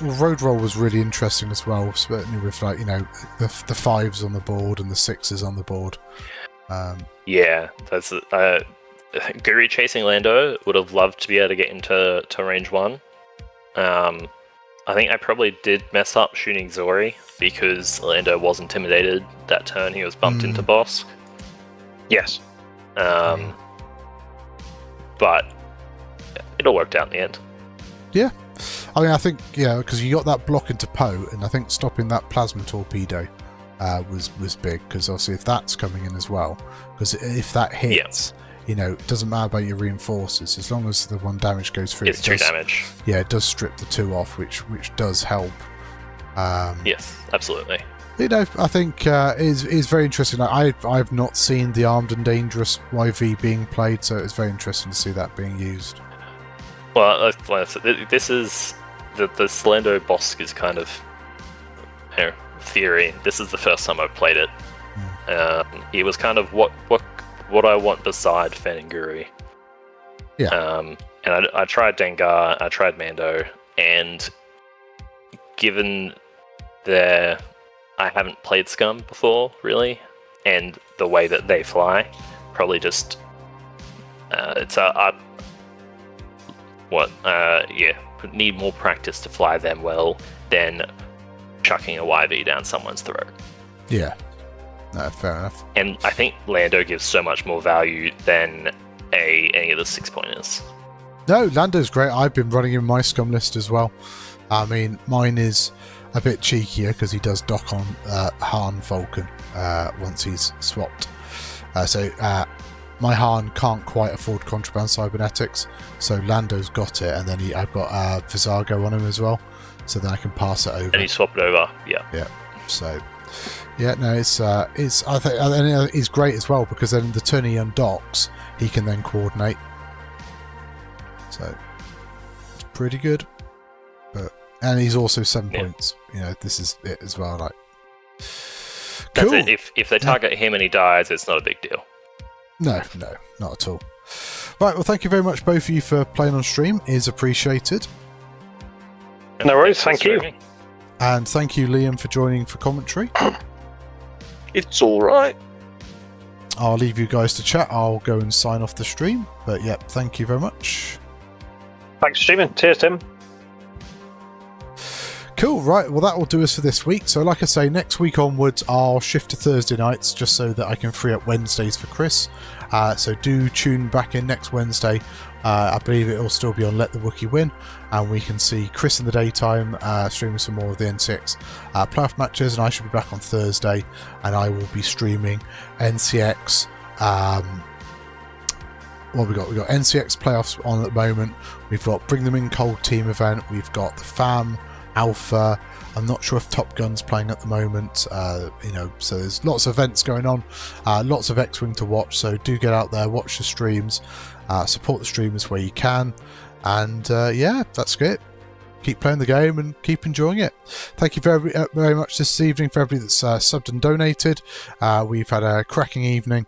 road roll was really interesting as well, certainly with the 5s on the board and the 6s on the board. That's Guri chasing Lando would have loved to be able to get into range 1. I think I probably did mess up shooting Zori because Lando was intimidated that turn. He was bumped into Bosk. Yes. But it all worked out in the end. Yeah. I mean, I think, because you got that block into Poe, and I think stopping that plasma torpedo was big, because obviously if that's coming in as well, because if that hits, it doesn't matter about your reinforcers, as long as the 1 damage goes through. It's 2 damage. Yeah, it does strip the 2 off, which does help. Yes, absolutely. I think is very interesting. I've not seen the Armed and Dangerous YV being played, so it's very interesting to see that being used. Well, this is the Lando Bosk is kind of theory. This is the first time I've played it. It was kind of what I want beside Fen and Guri. Yeah. And I tried Dengar, I tried Mando, and given I haven't played Scum before, really, and the way that they fly, probably just need more practice to fly them well than chucking a YV down someone's throat. Yeah. No, fair enough. And I think Lando gives so much more value than any of the 6-pointers. No, Lando's great. I've been running in my Scum list as well. I mean, mine is a bit cheekier because he does dock on Han Falcon once he's swapped. So my Han can't quite afford contraband cybernetics, so Lando's got it, and then I've got Visago on him as well, so then I can pass it over. And he swapped over, yeah. Yeah. So, yeah, no, it's I think and it's great as well because then the turn he undocks, he can then coordinate. So it's pretty good. And he's also 7 points. You know, this is it as well. Like, cool. That's it. If they target him and he dies, it's not a big deal. No, not at all. Right, well, thank you very much, both of you, for playing on stream. It is appreciated. No worries, thank you. And thank you, Liam, for joining for commentary. It's alright. I'll leave you guys to chat. I'll go and sign off the stream. But yeah, thank you very much. Thanks for streaming. Cheers, Tim. Cool, right, well that will do us for this week. So like I say, next week onwards I'll shift to Thursday nights just so that I can free up Wednesdays for Chris. So do tune back in next Wednesday. I believe it will still be on Let the Wookiee Win, and we can see Chris in the daytime streaming some more of the N6 playoff matches, and I should be back on Thursday and I will be streaming NCX. What we got? We've got NCX playoffs on at the moment. We've got Bring Them In Cold team event. We've got the FAM Alpha. I'm not sure if Top Gun's playing at the moment. You know, so there's lots of events going on, lots of X-Wing to watch. So do get out there, watch the streams, support the streamers where you can, and yeah, that's great. Keep playing the game and keep enjoying it. Thank you very, very much this evening for everybody that's subbed and donated. We've had a cracking evening.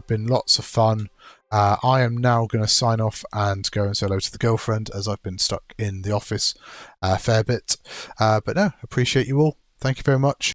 Been lots of fun. I am now going to sign off and go and say hello to the girlfriend, as I've been stuck in the office a fair bit. But no, appreciate you all. Thank you very much.